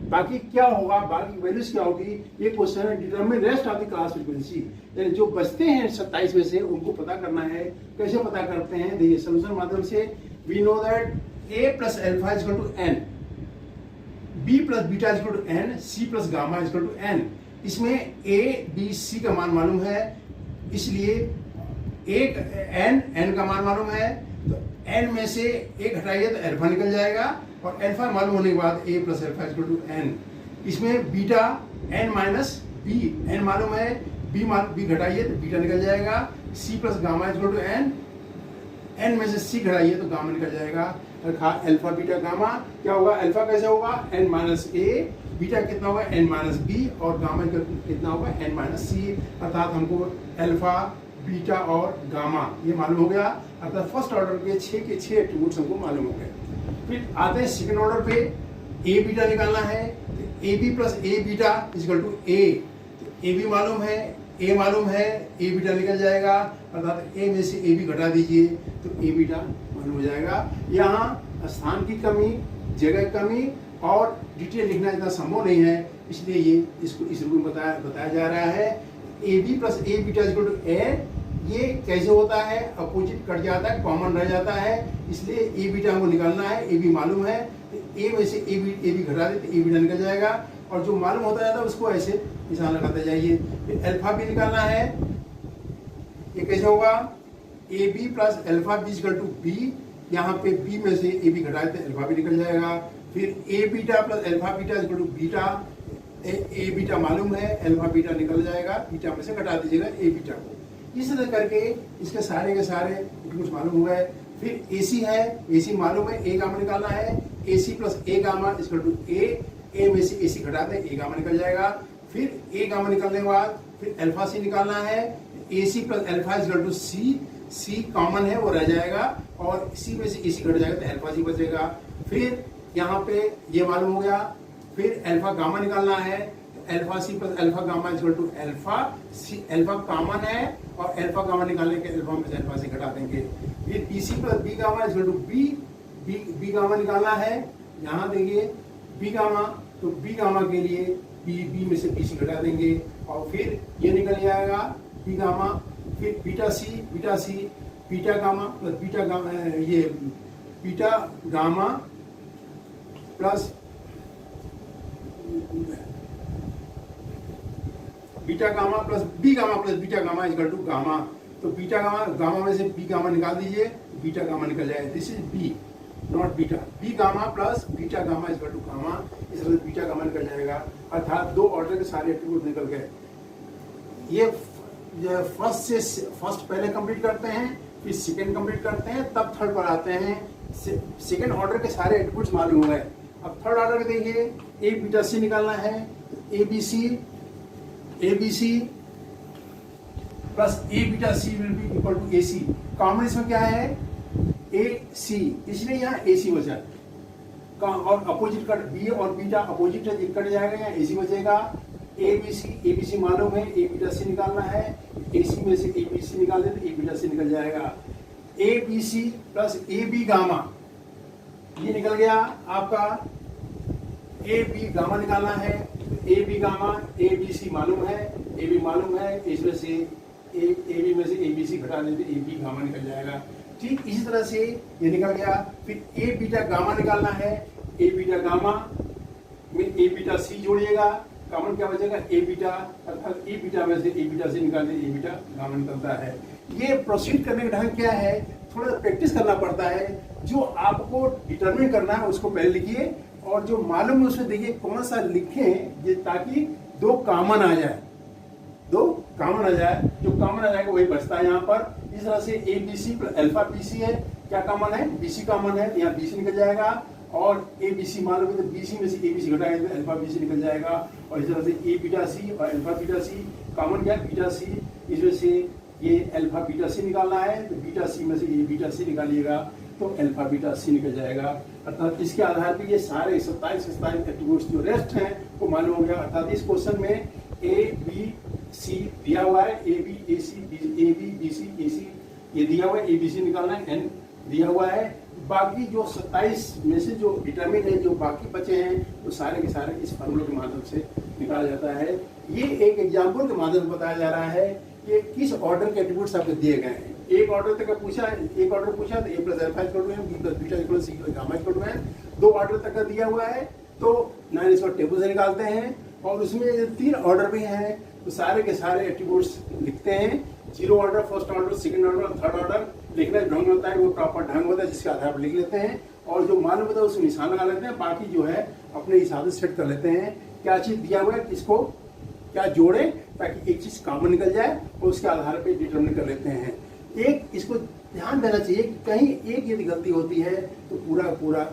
बाकी क्या होगा, बाकी वैल्यूज क्या होगी, ये क्वेश्चन है। Determine rest of the class frequency, यानी जो बचते हैं 27 में से उनको पता करना है। कैसे पता करते हैं? देखिए सॉल्यूशन माध्यम से। We know that a plus alpha is equal to n, b plus beta is equal to n, c plus gamma is equal to n। इसमें a b c का मान मालूम है, इसलिए एक n का मान मालूम है, तो n में से एक हटाइए तो अल्फा निकल जाएगा, और अल्फा मालूम होने के बाद a plus alpha is equal to n। इसमें beta N minus B, N मालूम है, बी घटाइए तो बीटा निकल जाएगा, C plus gamma equal to N, N में से सी घटाइए तो गामा निकल जाएगा। अल्फा बीटा गामा क्या होगा, अल्फा कैसे होगा एन माइनस ए, बीटा कितना होगा एन माइनस बी, और गामा कितना होगा एन माइनस सी। अर्थात हमको अल्फा बीटा और गामा ये मालूम हो गया, अर्थात फर्स्ट ऑर्डर के 6 के 6 एट्रीब्यूट्स हमको मालूम हो गए। फिर आते हैं सेकंड ऑर्डर पे, ए बीटा निकालना है, तो A B plus A beta equal to A, A B मालूम है, ए मालूम है, ए बीटा निकल जाएगा, अर्थात ए में से ए बी घटा दीजिए तो ए बीटा मालूम हो जाएगा। यहाँ स्थान की कमी, जगह की कमी और डिटेल लिखना इतना संभव नहीं है, इसलिए ये इसको इस रूप में बताया जा रहा है। A B plus A beta equal to A, ये कैसे होता है, अपोजिट कट जाता है, कॉमन रह जाता है, इसलिए ए बीटा हमको निकालना है, ए बी मालूम है, तो ए में से ए बी घटा दे तो ए बीटा निकल जाएगा, और जो मालूम होता जाता है उसको ऐसे निशान लगाते जाइए। फिर अल्फा भी निकालना है, ये कैसे होगा, A B plus alpha B equal to B, यहाँ पे बी में से ए बी घटाए तो अल्फा भी निकल जाएगा। फिर A beta plus alpha beta equal to beta, A beta मालूम है, अल्फा बीटा निकल जाएगा, बीटा में से घटा दीजिएगा ए बीटा को। इस तरह करके इसके सारे के सारे कुछ मालूम हो गए। फिर ए सी है, ए सी मालूम है, ए गामा निकालना है, A C plus A gamma equal to A में से ए सी घटा दें ए गामा निकल जाएगा। फिर ए गामा निकलने के बाद फिर अल्फा सी निकालना है, A C plus alpha equal to C, C common है वो रह जाएगा, और सी में से ए सी घट जाएगा तो अल्फा सी बचेगा। फिर यहाँ पे ये मालूम हो गया। फिर अल्फा गामा निकालना है, alpha C plus alpha gamma equal to alpha C, alpha common है और अल्फा गामा निकालने के अल्फा में से अल्फा सी घटा देंगे। फिर B C plus B gamma equal to B, B gamma निकालना है, यहाँ देखिए बी गामा, तो बी गामा के लिए बी में से बी सी घटा देंगे, और फिर ये निकल जाएगा बी गामा। फिर beta C beta gamma plus beta gamma, ये beta gamma plus beta gamma plus beta gamma equal to gamma, तो बीटा गामा में से बी गामा निकाल दीजिए, बीटा गामा निकल जाएगा, this is B not beta, B gamma plus beta gamma equal to gamma, इस तरह से बीटा गामा निकल जाएगा। अर्थात दो ऑर्डर के सारे एट्रीब्यूट निकल गए। ये फर्स्ट पहले कंप्लीट करते हैं, फिर सेकंड कंप्लीट करते हैं, तब थर्ड पर आते हैं। सेकंड ऑर्डर के सारे एट्रीब्यूट्स मालूम हो गए। अब थर्ड ऑर्डर के देखिए, ए बीटा सी निकालना है, A B C plus A beta C will be equal to A C. Common इसमें क्या है ए सी, इसलिए यहाँ ए सी बचा, और अपोजिट कट बी और बीटा अपोजिट कट जाएगा, यहाँ ए सी बचेगा। ए बी सी मालूम है, ए बीटा सी निकालना है, ए सी में से ए बी सी निकाल दे तो ए बीटा सी निकल जाएगा। A B C plus A B gamma, ये निकल गया आपका। ए बी गामा निकालना है, A B gamma, A B C मालूम है, ए बी मालूम है, इसमें से ए बी में से ए बी सी घटा देते ए बी गामा निकल जाएगा। ठीक इसी तरह से ये निकल गया। फिर ए बीटा गामा निकालना है, ए बीटा गामा में ए बीटा सी जोड़िएगा, कॉमन क्या बचेगा ए बीटा, अर्थात ए बीटा में से ए बीटा सी निकाल दे ए बीटा गामा निकलता है। ये प्रोसीड करने का ढंग क्या है, थोड़ा प्रैक्टिस करना पड़ता है। जो आपको डिटरमिन करना है उसको पहले लिखिए, और जो मालूम है उसमें देखिए कौन सा लिखें ताकि दो कॉमन आ जाए, जो कॉमन आ जाएगा वही बचता है यहाँ पर। इस तरह से A B C alpha B C है, क्या कॉमन है बी सी कॉमन है, यहाँ बी सी निकल जाएगा, और ए बी सी मालूम है तो बी सी में से ए बी सी घटाएंगे तो अल्फा बी सी निकल जाएगा। और इस तरह से ए बीटा सी और अल्फा बीटा सी, कॉमन क्या बीटा सी, इसमें से ये अल्फा बीटा सी निकालना है तो बीटा सी में से ये बीटा सी निकालिएगा तो अल्फा बीटा सी निकल जाएगा। अर्थात इसके आधार पर ये सारे 27 एट्रीब्यूट्स जो रेस्ट हैं वो मालूम हो गया। अर्थात इस क्वेश्चन में ए बी सी दिया हुआ है, A B A C A B B C A C ये दिया हुआ है, ए बी सी निकालना है, एन दिया हुआ है। बाकी जो 27 में से जो डिटरमिन है, जो बाकी बचे हैं वो सारे के सारे इस फॉर्मूले के माध्यम से निकाला जाता है। ये एक एग्जाम्पल के माध्यम से बताया जा रहा है कि किस ऑर्डर के एट्रीब्यूट्स आपको दिए गए हैं। एक ऑर्डर तक पूछा तो A plus alpha equal to है, B plus beta equal to C plus gamma equal to है। दो ऑर्डर तक का दिया हुआ है तो 9 इसको टेबल से निकालते हैं, और उसमें 3 ऑर्डर भी हैं तो सारे के सारे एट्रीब्यूट्स लिखते हैं। 0 order, first order, second order, third order लिखने ढंग होता है, वो प्रॉपर ढंग होता है जिसके आधार पर लिख लेते हैं, और जो मालूम होता है उसको निशान लगा लेते हैं। बाकी जो है अपने हिसाब से सेट कर लेते हैं क्या चीज दिया हुआ है, किसको क्या जोड़े, ताकि एक चीज कॉमन निकल जाए और उसके आधार पर डिटरमिन कर लेते हैं। एक इसको ध्यान देना चाहिए कि कहीं एक यदि गलती होती है तो पूरा पूरा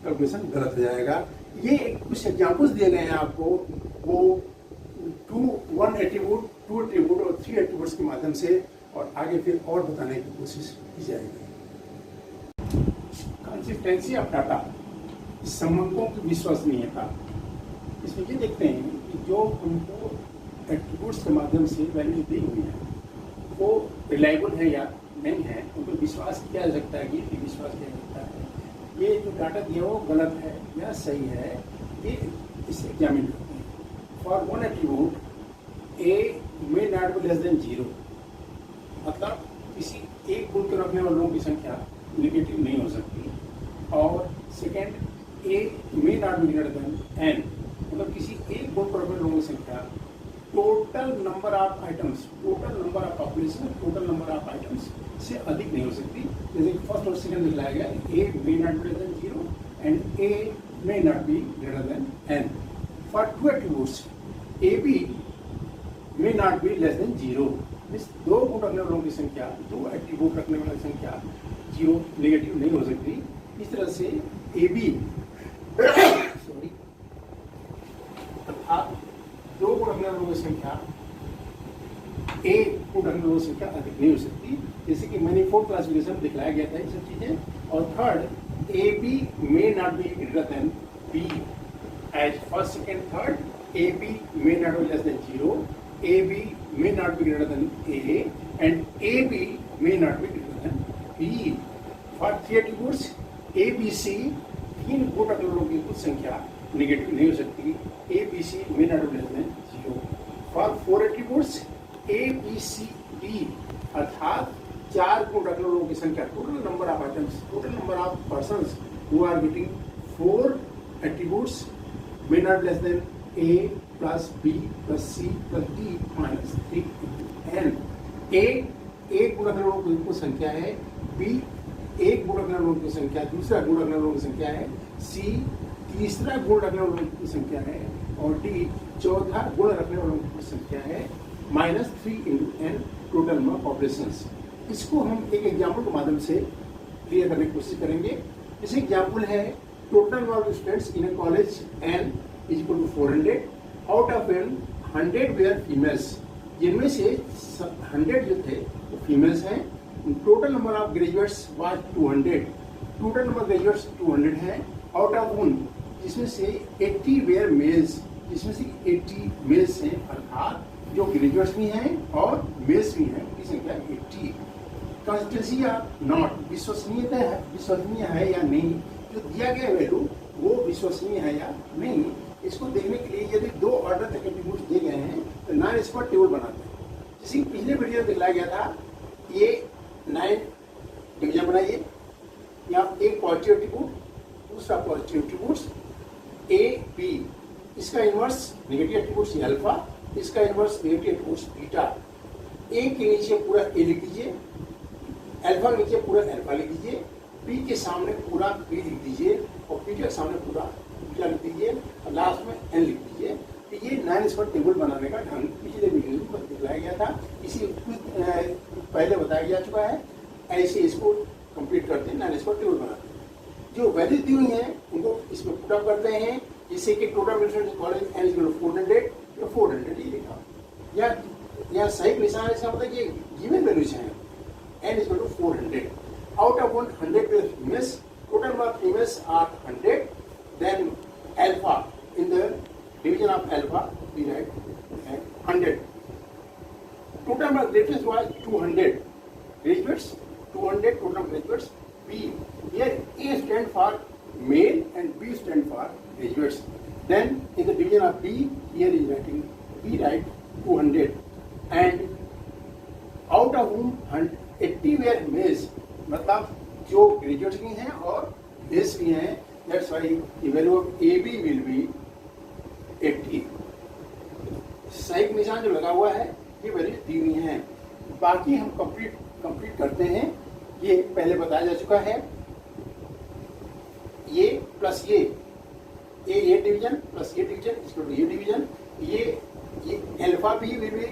कैलकुलेशन गलत हो जाएगा। ये कुछ एग्जाम्पल्स दिए गए हैं आपको, वो 1 एट्रीब्यूट, 2 एट्रीब्यूट और 3 एट्रीब्यूट्स के माध्यम से, और आगे फिर और बताने की कोशिश की जाएगी। कंसिस्टेंसी ऑफ डाटा, संबंधों की विश्वसनीयता। इसमें ये देखते हैं कि जो हमको एट्रीब्यूट्स के माध्यम से वैल्यू दी हुई है वो रिलायबल है या नहीं है, उनको विश्वास किया जा सकता है कि विश्वास किया जाता है ये जो डाटा दिया वो गलत है या सही है, ये इसे एग्जामिन करते हैं। For 1 attribute A may not be less than 0, मतलब किसी एक गुण के रखने वालों की संख्या निगेटिव नहीं हो सकती। और second, A may not be greater than N, मतलब किसी एक गुण को रखने वालों की संख्या total number of items, total number of population, total number of items से अधिक नहीं हो सकती। जैसे फर्स्ट और सेकंड दिखाया गया, A may not be greater than 0 and A may not be greater than N. For 2 attributes A B may not be less than 0, means 2 गुण रखने वालों की संख्या, 2 एट्रीब्यूट रखने वाली संख्या 0 नेगेटिव नहीं हो सकती। इस तरह से ए बी सॉरी अर्थात 2 गुण रखने वालों की संख्या ए गुण रखने वालों की संख्या अधिक नहीं हो सकती, जैसे कि मैनीफोल्ड क्लासिफिकेशन दिखलाया गया था ये सब चीजें। और third, A B may not be greater than B, as first second third A B may not be less than 0, A B may not be greater than A and A B may not be greater than B. For 3 attributes A B C, 3 गुण रखने वालों की कुछ संख्या negative नहीं हो सकती, A B C may not be less than 0। For 4 attributes A B C D, अर्थात 4 गुण रखने वालों की संख्या, total number of items, total number of persons who are getting 4 attributes may not less than A plus B plus C plus D minus 3 N. A एक गुण रखने वालों की कुछ संख्या है, बी एक गुण रखने वालों की संख्या, दूसरा गुण रखने वालों की संख्या है, सी तीसरा गुण रखने वालों की संख्या है, और डी चौथा गुण रखने वालों की संख्या है, minus 3 into N total number of operations. इसको हम एक एग्जाम्पल के माध्यम से क्लियर करने की कोशिश करेंगे। जैसे एग्जाम्पल है, total number of students in a college N is equal to 400, out of N 100 were females, जिनमें से 100 जो थे वो फीमेल्स हैं। Total number of graduates was 200, total number graduates 200 है, आउट ऑफ उन जिसमें से 80 वेयर मेल्स, जिसमें से 80 मेल्स हैं, अर्थात जो ग्रेजुएट्स भी हैं और मेल्स भी हैं, उनकी संख्या 80। कंसिस्टेंसी या नॉट, विश्वसनीयता है, विश्वसनीय है या नहीं, जो दिया गया वैल्यू वो विश्वसनीय है या नहीं, इसको देखने के लिए यदि 2 ऑर्डर तक एट्रीब्यूट्स दिए गए हैं तो 9 स्क्वायर टेबल बनाते हैं। जैसे पिछले वीडियो में दिखाया गया था, ये 9 डिवीजन बनाइए, यहाँ एक पॉजिटिव एट्रीब्यूट, दूसरा पॉजिटिव एट्रीब्यूट्स ए बी, इसका इनवर्स नेगेटिव एट्रीब्यूट्स अल्फा, इसका इनवर्स नेगेटिव एट्रीब्यूट्स बीटा। ए के नीचे पूरा ए लिख दीजिए, अल्फा के नीचे पूरा अल्फा लिख दीजिए, बी के सामने पूरा बी लिख दीजिए, और बीटा के सामने पूरा बीटा लिख दीजिए, और लास्ट में एन लिख दीजिए। तो ये 9 स्क्वायर टेबल बनाने का ढंग पिछले वीडियो में दिखाया गया था, इसी पहले बताया जा चुका है। ऐसे इसको कंप्लीट करते हैं, 9 स्क्वायर टेबल बनाते हैं। जो वैल्यू दी हुई है उनको इसमें पुट अप करते हैं, जिससे कि टोटल कॉलेज एन इज 400, तो 400 ये लिखा, या सही निशान इसका मतलब ये गिवन वैल्यूज हैं, N is 400, out of 100 females, total number of females are 100, then alpha in the division of alpha we write 100, total number graduates was 200, graduates 200, total graduates B. Here A stand for male and B stand for graduates. Then in the division of B, here is writing B right 200, and out of whom 80 were males, मतलब जो graduates भी हैं और males भी हैं. That's why the value of AB will be 80. सही निशान जो लगा हुआ है ये वैल्यू दी हुई है। बाकी हम कंप्लीट करते हैं। ये पहले बताया जा चुका है, ये प्लस ये A division plus A division is equal to A division. ये alpha B will be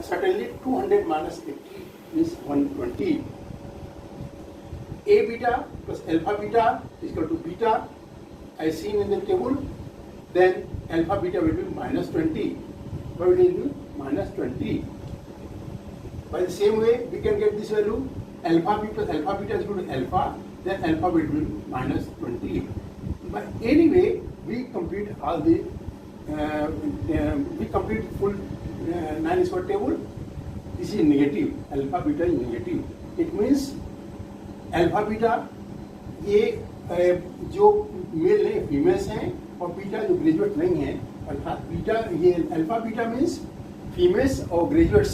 certainly 200 minus 80 is 120. A beta plus alpha beta is equal to beta as seen in the table. Then alpha beta will be minus 20. What will it be? Minus 20. By the same way, we can get this value alpha b plus alpha beta is equal to alpha. Then alpha will be minus 20. But anyway, we complete all the we complete full 9 square table. This is negative. Alpha beta is negative. It means alpha beta ये जो mail है females हैं और beta जो graduate नहीं है, अर्थात beta ये अल्फा बीटा मीन्स फीमेल्स और ग्रेजुएट्स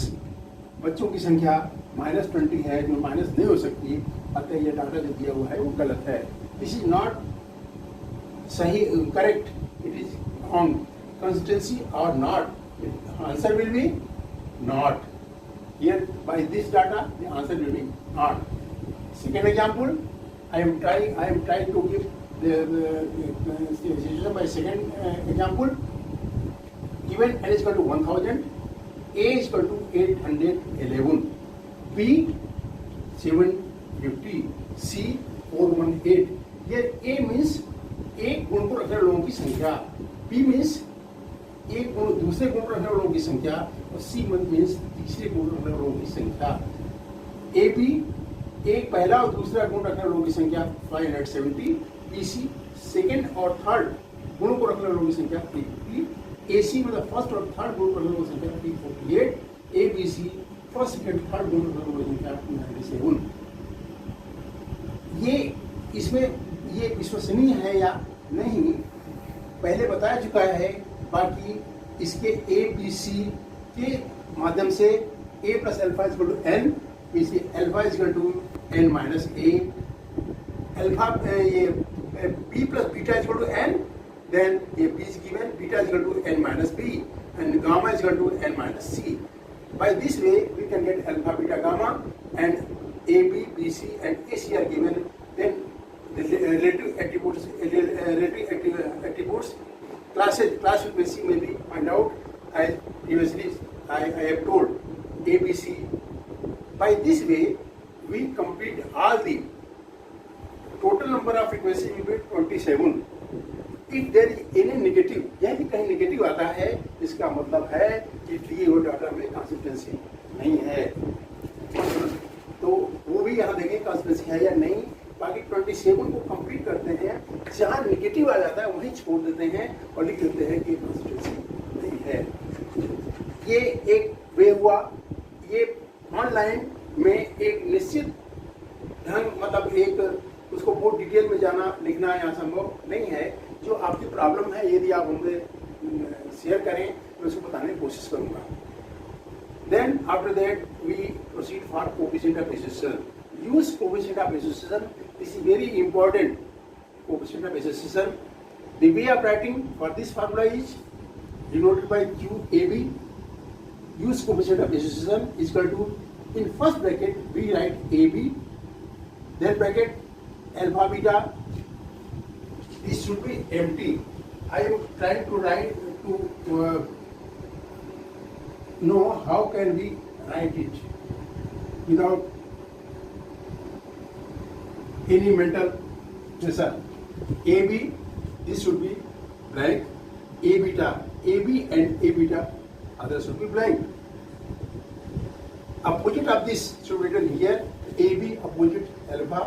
बच्चों की संख्या -20 है, जो माइनस नहीं हो सकती. अतः ये डाटा जो दिया हुआ है वो गलत है. दिस इज नॉट सही correct, it is wrong. Consistency और not. Answer will be not. Here by this data the answer will be not. Second example, I am trying to give the situation by second example. Given n is equal to 1000, A is equal to 811, B 750, C 418. Here A means एक गुण को रखने वाले लोगों की संख्या, B means एक गुण दूसरे गुण रखने वालों की संख्या और सी मीन्स तीसरे गुण रखने वालों की संख्या. ए बी एक पहला और दूसरा गुण रखने वालों की संख्या 570. बी सी सेकेंड और थर्ड गुणों को रखने वालों की संख्या 350. ए सी मतलब फर्स्ट और थर्ड गुण रखने वालों की संख्या 348. A B C first second third गुण रखने वालों की संख्या 97. ये इसमें ये विश्वसनीय है या नहीं पहले बताया चुका है. बाकी इसके ए बी सी के माध्यम से A plus alpha is equal to N, B alpha is equal to N minus A, alpha ये B plus beta is equal to N, then ये B is given beta is equal to N minus B and gamma is equal to N minus C. By this way we can get alpha beta gamma and A B B C and A C are given. Then relative attributes class frequency may be find out as previously I have told A, B, C. By this way we complete all the total number of frequency will be 27. If there is any negative, यदि कहीं negative आता है इसका मतलब है कि दिए हुए डाटा में कंसिस्टेंसी नहीं है. तो वो भी यहाँ देखें कंसिस्टेंसी है या नहीं. बाकी 27 को कंप्लीट करते हैं, जहाँ नेगेटिव आ जाता है वहीं छोड़ देते हैं और लिख देते हैं कि कंसिस्टेंसी नहीं है. ये एक वे हुआ. ये ऑनलाइन में एक निश्चित ढंग मतलब एक उसको बहुत डिटेल में जाना लिखना यहाँ संभव नहीं है. जो आपकी प्रॉब्लम है यदि आप हमसे शेयर करें मैं उसको बताने की कोशिश करूँगा. Then after that we proceed for coefficient of association. Use coefficient of association. This is very important. Coefficient of association. The way of writing for this formula is denoted by QAB. Use coefficient of association is equal to, in first bracket we write AB, then bracket alpha beta. This should be empty. I am trying to write to know how can we write it without any mental pressure. AB, this should be blank. A beta, AB and A beta, others should be blank. Opposite of this should be written here. AB opposite alpha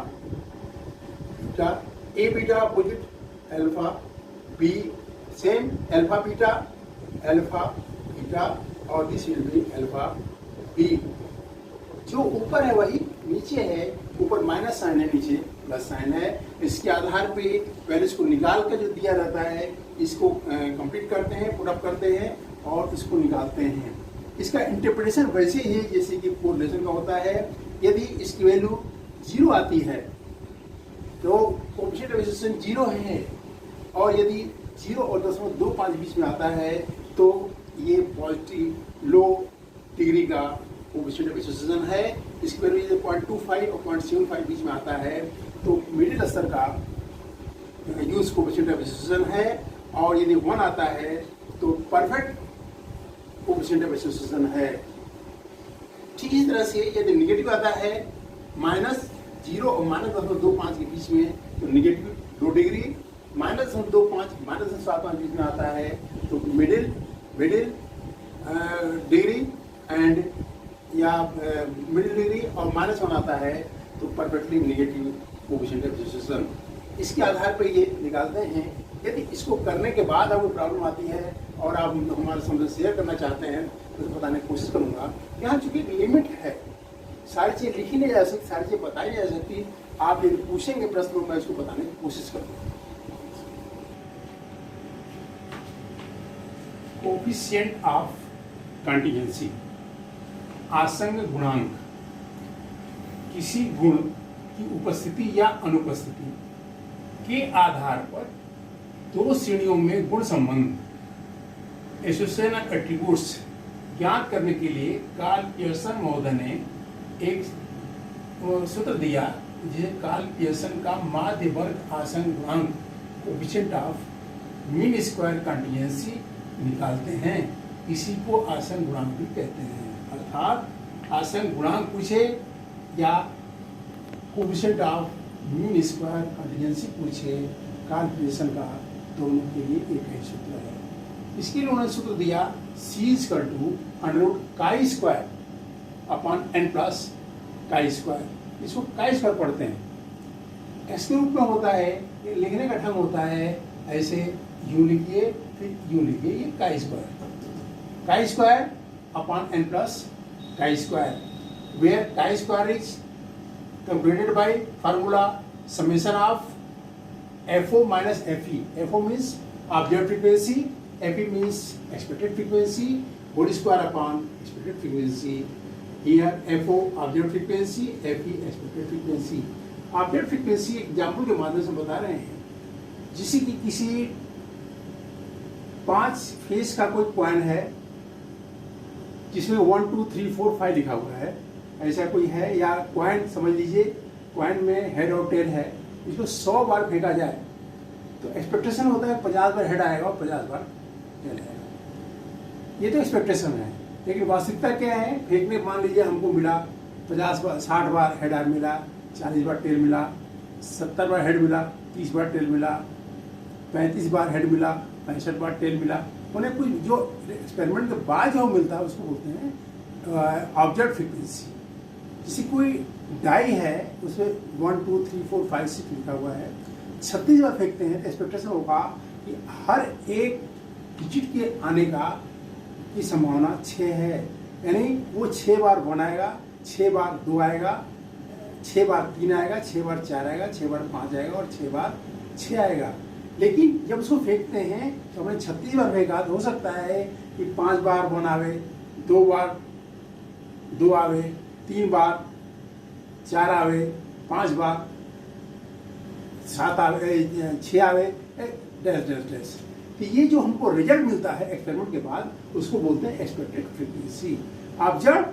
beta, A beta opposite alpha B, same alpha beta, और this will be alpha B. जो ऊपर है वही नीचे है. ऊपर minus sign है, नीचे प्लस साइन है. इसके आधार पे वैल्यूज को निकाल कर जो दिया जाता है इसको कंप्लीट करते हैं, पुट अप करते हैं और इसको निकालते हैं. इसका इंटरप्रिटेशन वैसे ही जैसे कि कोरिलेशन का होता है. यदि इसकी वैल्यू 0 आती है तो कोएफिशिएंट ऑफ एसोसिएशन 0 है, और यदि 0 और 0.25 बीच में आता है तो ये पॉजिटिव लो डिग्री का कोएफिशिएंट ऑफ एसोसिएशन है. इसकी वैल्यू 0.25 और 0.75 बीच में आता है तो मिडिल स्तर का यूज कोएफिशिएंट ऑफ एसोसिएशन है, और यदि 1 आता है तो परफेक्ट कोएफिशिएंट ऑफ एसोसिएशन है। ठीक इसी तरह से यदि निगेटिव आता है -0 और -25 के बीच में तो निगेटिव 2 डिग्री, -25 -7 बीच में आता है तो मिडिल डिग्री एंड या मिडिल डिग्री, और -1 आता है तो perfectly negative coefficient of association. इसके आधार पर ये निकालते हैं। यदि इसको करने के बाद आपको प्रॉब्लम आती है और आप हमारे सामने शेयर करना चाहते हैं तो बताने की कोशिश करूंगा। यहाँ चूंकि लिमिट है, सारी चीज़ लिखी नहीं जा सकती, सारी चीज़ बताई नहीं जा सकती। आप यदि पूछेंगे प्रश्न में मैं इसको बताने की कोशिश करूंगा। कोएफिशिएंट ऑफ कंटीजेंसी, आसंग गुणांक, किसी गुण की उपस्थिति या अनुपस्थिति के आधार पर दो श्रेणियों में गुण संबंध एसोसिएशन ऑफ एट्रीब्यूट्स ज्ञात करने के लिए कार्ल पियर्सन महोदय ने एक सूत्र दिया, जिसे कार्ल पियर्सन का माध्य वर्ग आसंग गुणांक coefficient of mean square contingency निकालते हैं। इसी को आसंग गुणांक भी कहते हैं। अर्थात आसंग गुणांक पूछे या coefficient of mean square contingency पूछे, कार्ल पियर्सन का दोनों के लिए एक ही सूत्र है। इसके लिए उन्होंने सूत्र दिया C=√chi² upon n plus chi²। इसको chi² पढ़ते हैं। इसके रूप में होता है, ये लिखने का ढंग होता है ऐसे, u लिखिए फिर u लिखिए, ये chi² upon n plus chi², where chi² is calculated by formula summation of FO minus FE. FO means observed frequency, FE means expected frequency, whole square upon expected frequency. Here FO observed frequency, FE expected frequency. Observed frequency example के माध्यम से बता रहे हैं, जिसे कि किसी 5 face का कोई कॉइन है जिसमें 1 2 3 4 5 लिखा हुआ है, ऐसा कोई है, या कॉइन समझ लीजिए, कॉइन में हेड और टेल है, इसको 100 बार फेंका जाए तो एक्सपेक्टेशन होता है 50 बार हेड आएगा और 50 बार टेल आएगा। ये तो एक्सपेक्टेशन है, लेकिन वास्तविकता क्या है? फेंकने मान लीजिए हमको मिला 50 बार, 60 बार हेड आर मिला, 40 बार टेल मिला, 70 बार हेड मिला, 30 बार टेल मिला, 35 बार हेड मिला, 65 बार टेल मिला। उन्हें कुछ जो एक्सपेरिमेंट के बाद जो मिलता है उसको बोलते हैं ऑब्जर्व फ्रीक्वेंसी। जैसे कोई डाई है उसमें 1 2 3 4 5 6 लिखा हुआ है, 36 बार फेंकते हैं तो एक्सपेक्टेशन होगा कि हर एक डिजिट के आने का की संभावना 6 है, यानी वो 6 बार 1 आएगा, 6 बार 2 आएगा, 6 बार 3 आएगा, 6 बार 4 आएगा, 6 बार 5 आएगा और 6 बार 6 आएगा। लेकिन जब उसको फेंकते हैं तो हमने 36 बार फेंका तो हो सकता है कि 5 बार 1 आवे, 2 बार 2 आवे, 3 बार 4 आवे, 5 बार 7 आवे, 6 आवे, डैश डैश डैश। तो ये जो हमको रिजल्ट मिलता है एक्सपेरिमेंट के बाद उसको बोलते हैं एक्सपेक्टेड फ्रीक्वेंसी। ऑब्जर्व,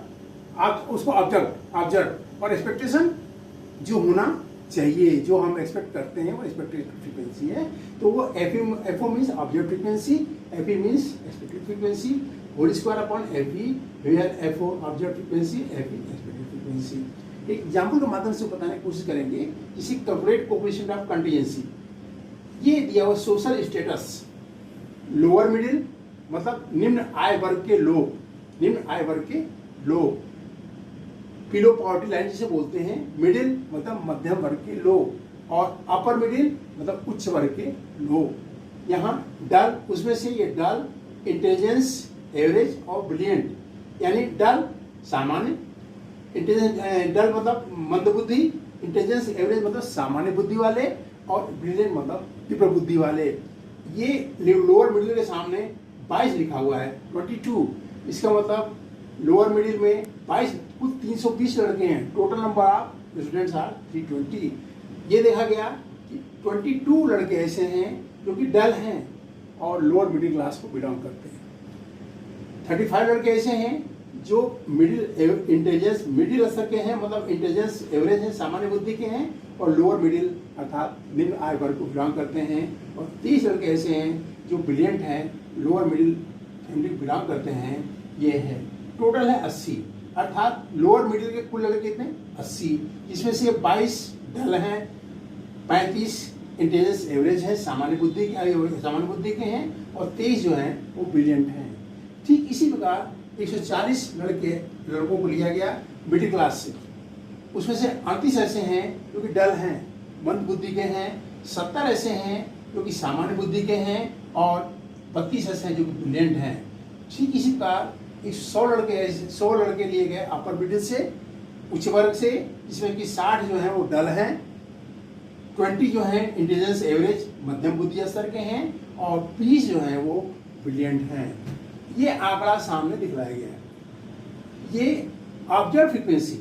आप उसको ऑब्जर्व और एक्सपेक्टेशन जो होना चाहिए, जो हम एक्सपेक्ट करते हैं वो एक्सपेक्टेड फ्रीक्वेंसी है। तो वो FO means observe frequency, FE means expected frequency, whole square upon FE, where FO observe frequency, FE expected frequency. एक एग्जाम्पल के माध्यम से बताने की कोशिश करेंगे, जिसे कैलकुलेट कोएफिशिएंट ऑफ कंटीजेंसी। ये दिया हुआ सोशल स्टेटस, लोअर मिडिल मतलब निम्न आय वर्ग के लोग, निम्न आय वर्ग के लोग, बिलो पॉवर्टी लाइन जिसे बोलते हैं, मिडिल मतलब मध्यम वर्ग के लोग, और अपर मिडिल मतलब उच्च वर्ग के लोग। यहाँ डल, उसमें से ये डल, इंटेलिजेंस, एवरेज और ब्रिलियंट, यानी डल सामान्य, इंटेलिजेंस डल मतलब मंदबुद्धि, इंटेलिजेंस एवरेज मतलब सामान्य बुद्धि वाले, और ब्रिलियंट मतलब तीव्र बुद्धि वाले। ये लोअर मिडिल के सामने 22 लिखा हुआ है, 22, इसका मतलब लोअर मिडिल में 22, कुल 320 लड़के हैं, total number of students are 320। ये देखा गया कि 22 लड़के ऐसे हैं जो कि डल हैं और लोअर मिडिल क्लास को बिलोंग करते हैं। 35 लड़के ऐसे हैं जो मिडिल इंटेलिजेंस मिडिल स्तर के हैं, मतलब इंटेलिजेंस एवरेज हैं, सामान्य बुद्धि के हैं, और लोअर मिडिल अर्थात निम्न आय वर्ग को बिलोंग करते हैं, और 30 लड़के ऐसे हैं जो ब्रिलियंट हैं, लोअर मिडिल फैमिली को बिलोंग करते हैं। ये है टोटल है 80, अर्थात लोअर मिडिल के कुल लड़के कितने 80, जिसमें से 22 डल हैं, 35 इंटेलिजेंस एवरेज है, सामान्य बुद्धि के हैं, और 23 जो हैं वो ब्रिलियंट हैं। ठीक इसी प्रकार 140 लड़कों को लिया गया मिडिल क्लास से, उसमें से 38 ऐसे हैं जो कि डल हैं, मंद बुद्धि के हैं, 70 ऐसे हैं जो कि सामान्य बुद्धि के हैं, और 32 ऐसे हैं जो कि ब्रिलियंट हैं। ठीक इसी प्रकार 100 लड़के लिए गए अपर मिडिल से, उच्च वर्ग से, जिसमें कि 60 जो हैं वो डल हैं, 20 जो हैं इंटेलिजेंस एवरेज मध्यम बुद्धि स्तर के हैं, और 20 जो हैं वो ब्रिलियंट हैं। ये आंकड़ा सामने दिखलाया गया है। ये ऑब्जर्व फ्रीक्वेंसी,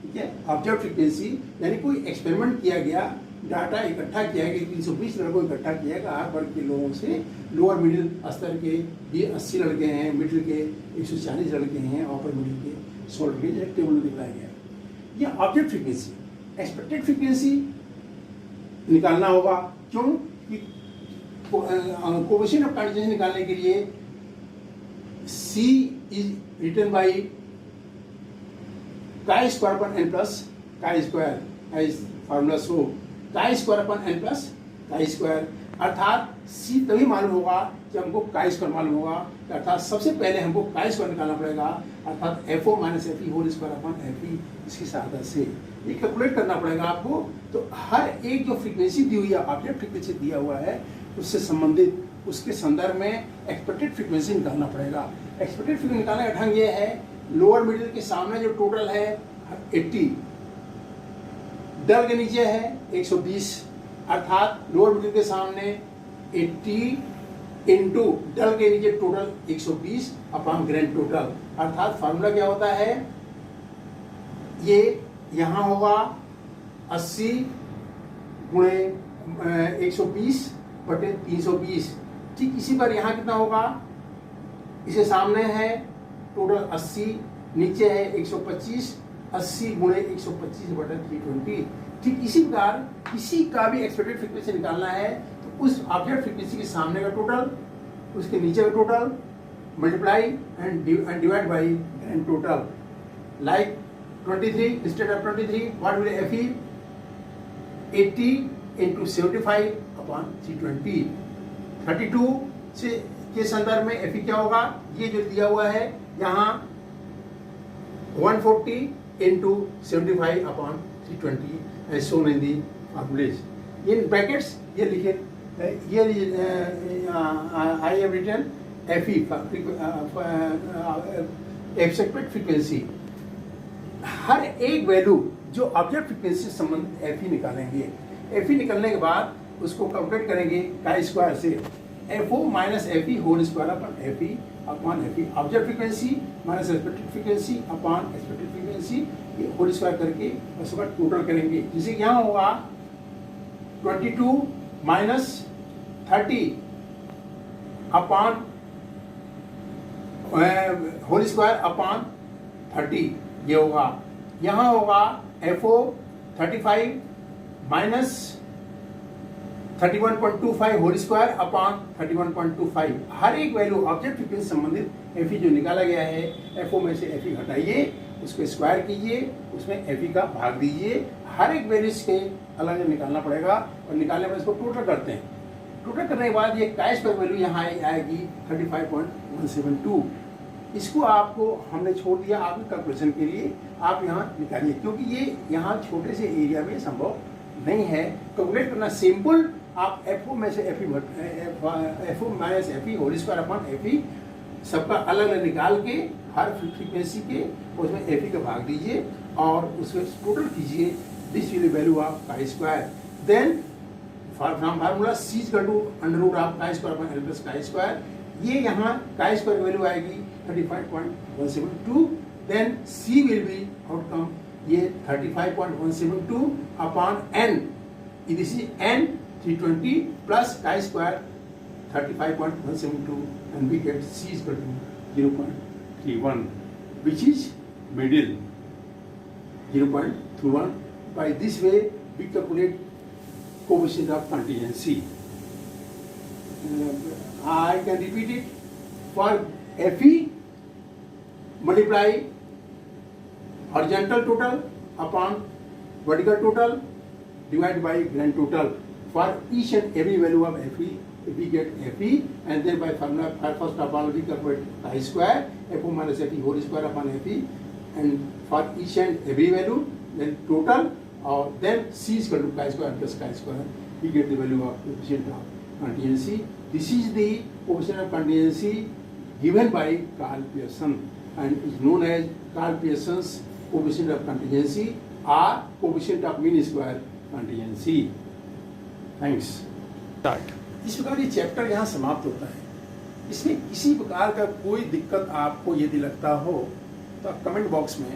ठीक है, ऑब्जर्व फ्रीक्वेंसी यानी कोई एक्सपेरिमेंट किया गया, डाटा इकट्ठा किया गया, 320 लड़कों को इकट्ठा किया गया हर वर्ग के लोगों से। लोअर मिडिल स्तर के ये 80 लड़के हैं, मिडिल के 140 लड़के हैं, अपर मिडिल के 100 लड़के, एक टेबल में दिखलाया गया। ये ऑब्जर्व फ्रीक्वेंसी। एक्सपेक्टेड फ्रीक्वेंसी निकालना होगा, क्यों कि कोएफिशिएंट ऑफ कंटीन्यूटी निकालने के लिए C is written by chi square upon n plus chi square as formula show, chi square upon n plus chi square, अर्थात C तभी मालूम होगा जब हमको chi square मालूम होगा, अर्थात सबसे पहले हमको chi square निकालना पड़ेगा, अर्थात FO minus FE whole square upon FE, इसकी सहायता से ये कैलकुलेट करना पड़ेगा आपको। तो हर एक जो फ्रीक्वेंसी दी हुई है, ऑब्जेक्ट फ्रीक्वेंसी दिया हुआ है, उससे संबंधित उसके संदर्भ में एक्सपेक्टेड फ्रीक्वेंसी निकालना पड़ेगा। एक्सपेक्टेड फ्रीक्वेंसी निकालने का ढंग ये है, लोअर मिडिल के सामने जो टोटल है 80, डल के नीचे है 120, अर्थात लोअर मिडिल के सामने 80 इंटू डल के नीचे टोटल 120 अपॉन ग्रैंड टोटल, अर्थात फार्मूला क्या होता है, ये यहाँ होगा 80 गुणे 120 बटे 320। ठीक इसी पर यहाँ कितना होगा, इसे सामने है टोटल 80, नीचे है 125, 80 गुणे 125 बटे 320। ठीक इसी प्रकार किसी का भी एक्सपेक्टेड फ्रीक्वेंसी निकालना है तो उस ऑब्जेक्ट फ्रीक्वेंसी के सामने का टोटल, उसके नीचे का total multiply and divide by grand total. Like 23 instead of 23 what will FE 80 into 75 upon 320। 32 से के संदर्भ में FE क्या होगा, ये जो दिया हुआ है यहाँ 140 into 75 upon 320 as shown in the formulas। In brackets ये लिखे, I have written FE expected frequency. हर एक वैल्यू जो ऑब्जेक्ट फ्रीक्वेंसी से संबंधित FE निकालेंगे। FE निकलने के बाद उसको कैलकुलेट करेंगे chi स्क्वायर से, FO minus FE whole square upon FE upon FE, object frequency minus expected frequency upon expected frequency, ये होल स्क्वायर करके उसका टोटल करेंगे। जैसे कि यहाँ होगा 22 minus 30 upon whole square upon 30, ये होगा। यहाँ होगा FO 35 minus 31.25 whole square upon 31.25। हर एक वैल्यू ऑब्जेक्ट फ्रीक्वेंसी संबंधित FE जो निकाला गया है, FO में से FE हटाइए, उसको स्क्वायर कीजिए, उसमें FE का भाग दीजिए। हर एक वैल्यूज के अलग अलग निकालना पड़ेगा, और निकालने में इसको टोटल करते हैं। टोटल करने के बाद ये chi स्क्वायर वैल्यू यहाँ आएगी 35.172। इसको आपको हमने छोड़ दिया आपके कैलकुलेशन के लिए, आप यहाँ निकालिए, क्योंकि ये यहाँ छोटे से एरिया में संभव नहीं है कैलकुलेट करना। सिंपल आप FO में से FO minus FE whole square upon FE सबका अलग अलग निकाल के हर फ्रीक्वेंसी के उसमें FE का भाग दीजिए और उसमें टोटल कीजिए। This will value of chi square. Then from formula C equal to under root of chi square upon L plus chi square. ये यहाँ chi स्क्वायर वैल्यू आएगी 35.172। Then C will be outcome ये 35.172 upon n, this is n 320 plus chi square 35.172 and we get C is equal to 0.31 which is middle 0.31. By this way we calculate coefficient of contingency. I can repeat it. For FE, multiply horizontal total upon vertical total divided by grand total. For each and every value of FE, we get FE, and then by formula, first of all, we calculate chi square, FO minus FE whole square upon FE, and for each and every value, then total, or then C is equal to chi square plus chi square, we get the value of coefficient of contingency. This is the coefficient of contingency given by Karl Pearson and is known as Karl Pearson's coefficient of contingency or coefficient of mean square contingency. Thanks. Start. इस प्रकार ये chapter यहाँ समाप्त होता है। इसमें किसी प्रकार का कोई दिक्कत आपको यदि लगता हो तो आप कमेंट बॉक्स में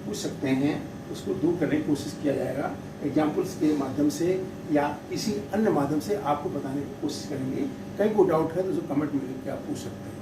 पूछ सकते हैं, उसको दूर करने की कोशिश किया जाएगा एग्जाम्पल्स के माध्यम से या किसी अन्य माध्यम से आपको बताने की कोशिश करेंगे। कहीं कोई डाउट है तो जो कमेंट में लिख के आप पूछ सकते हैं।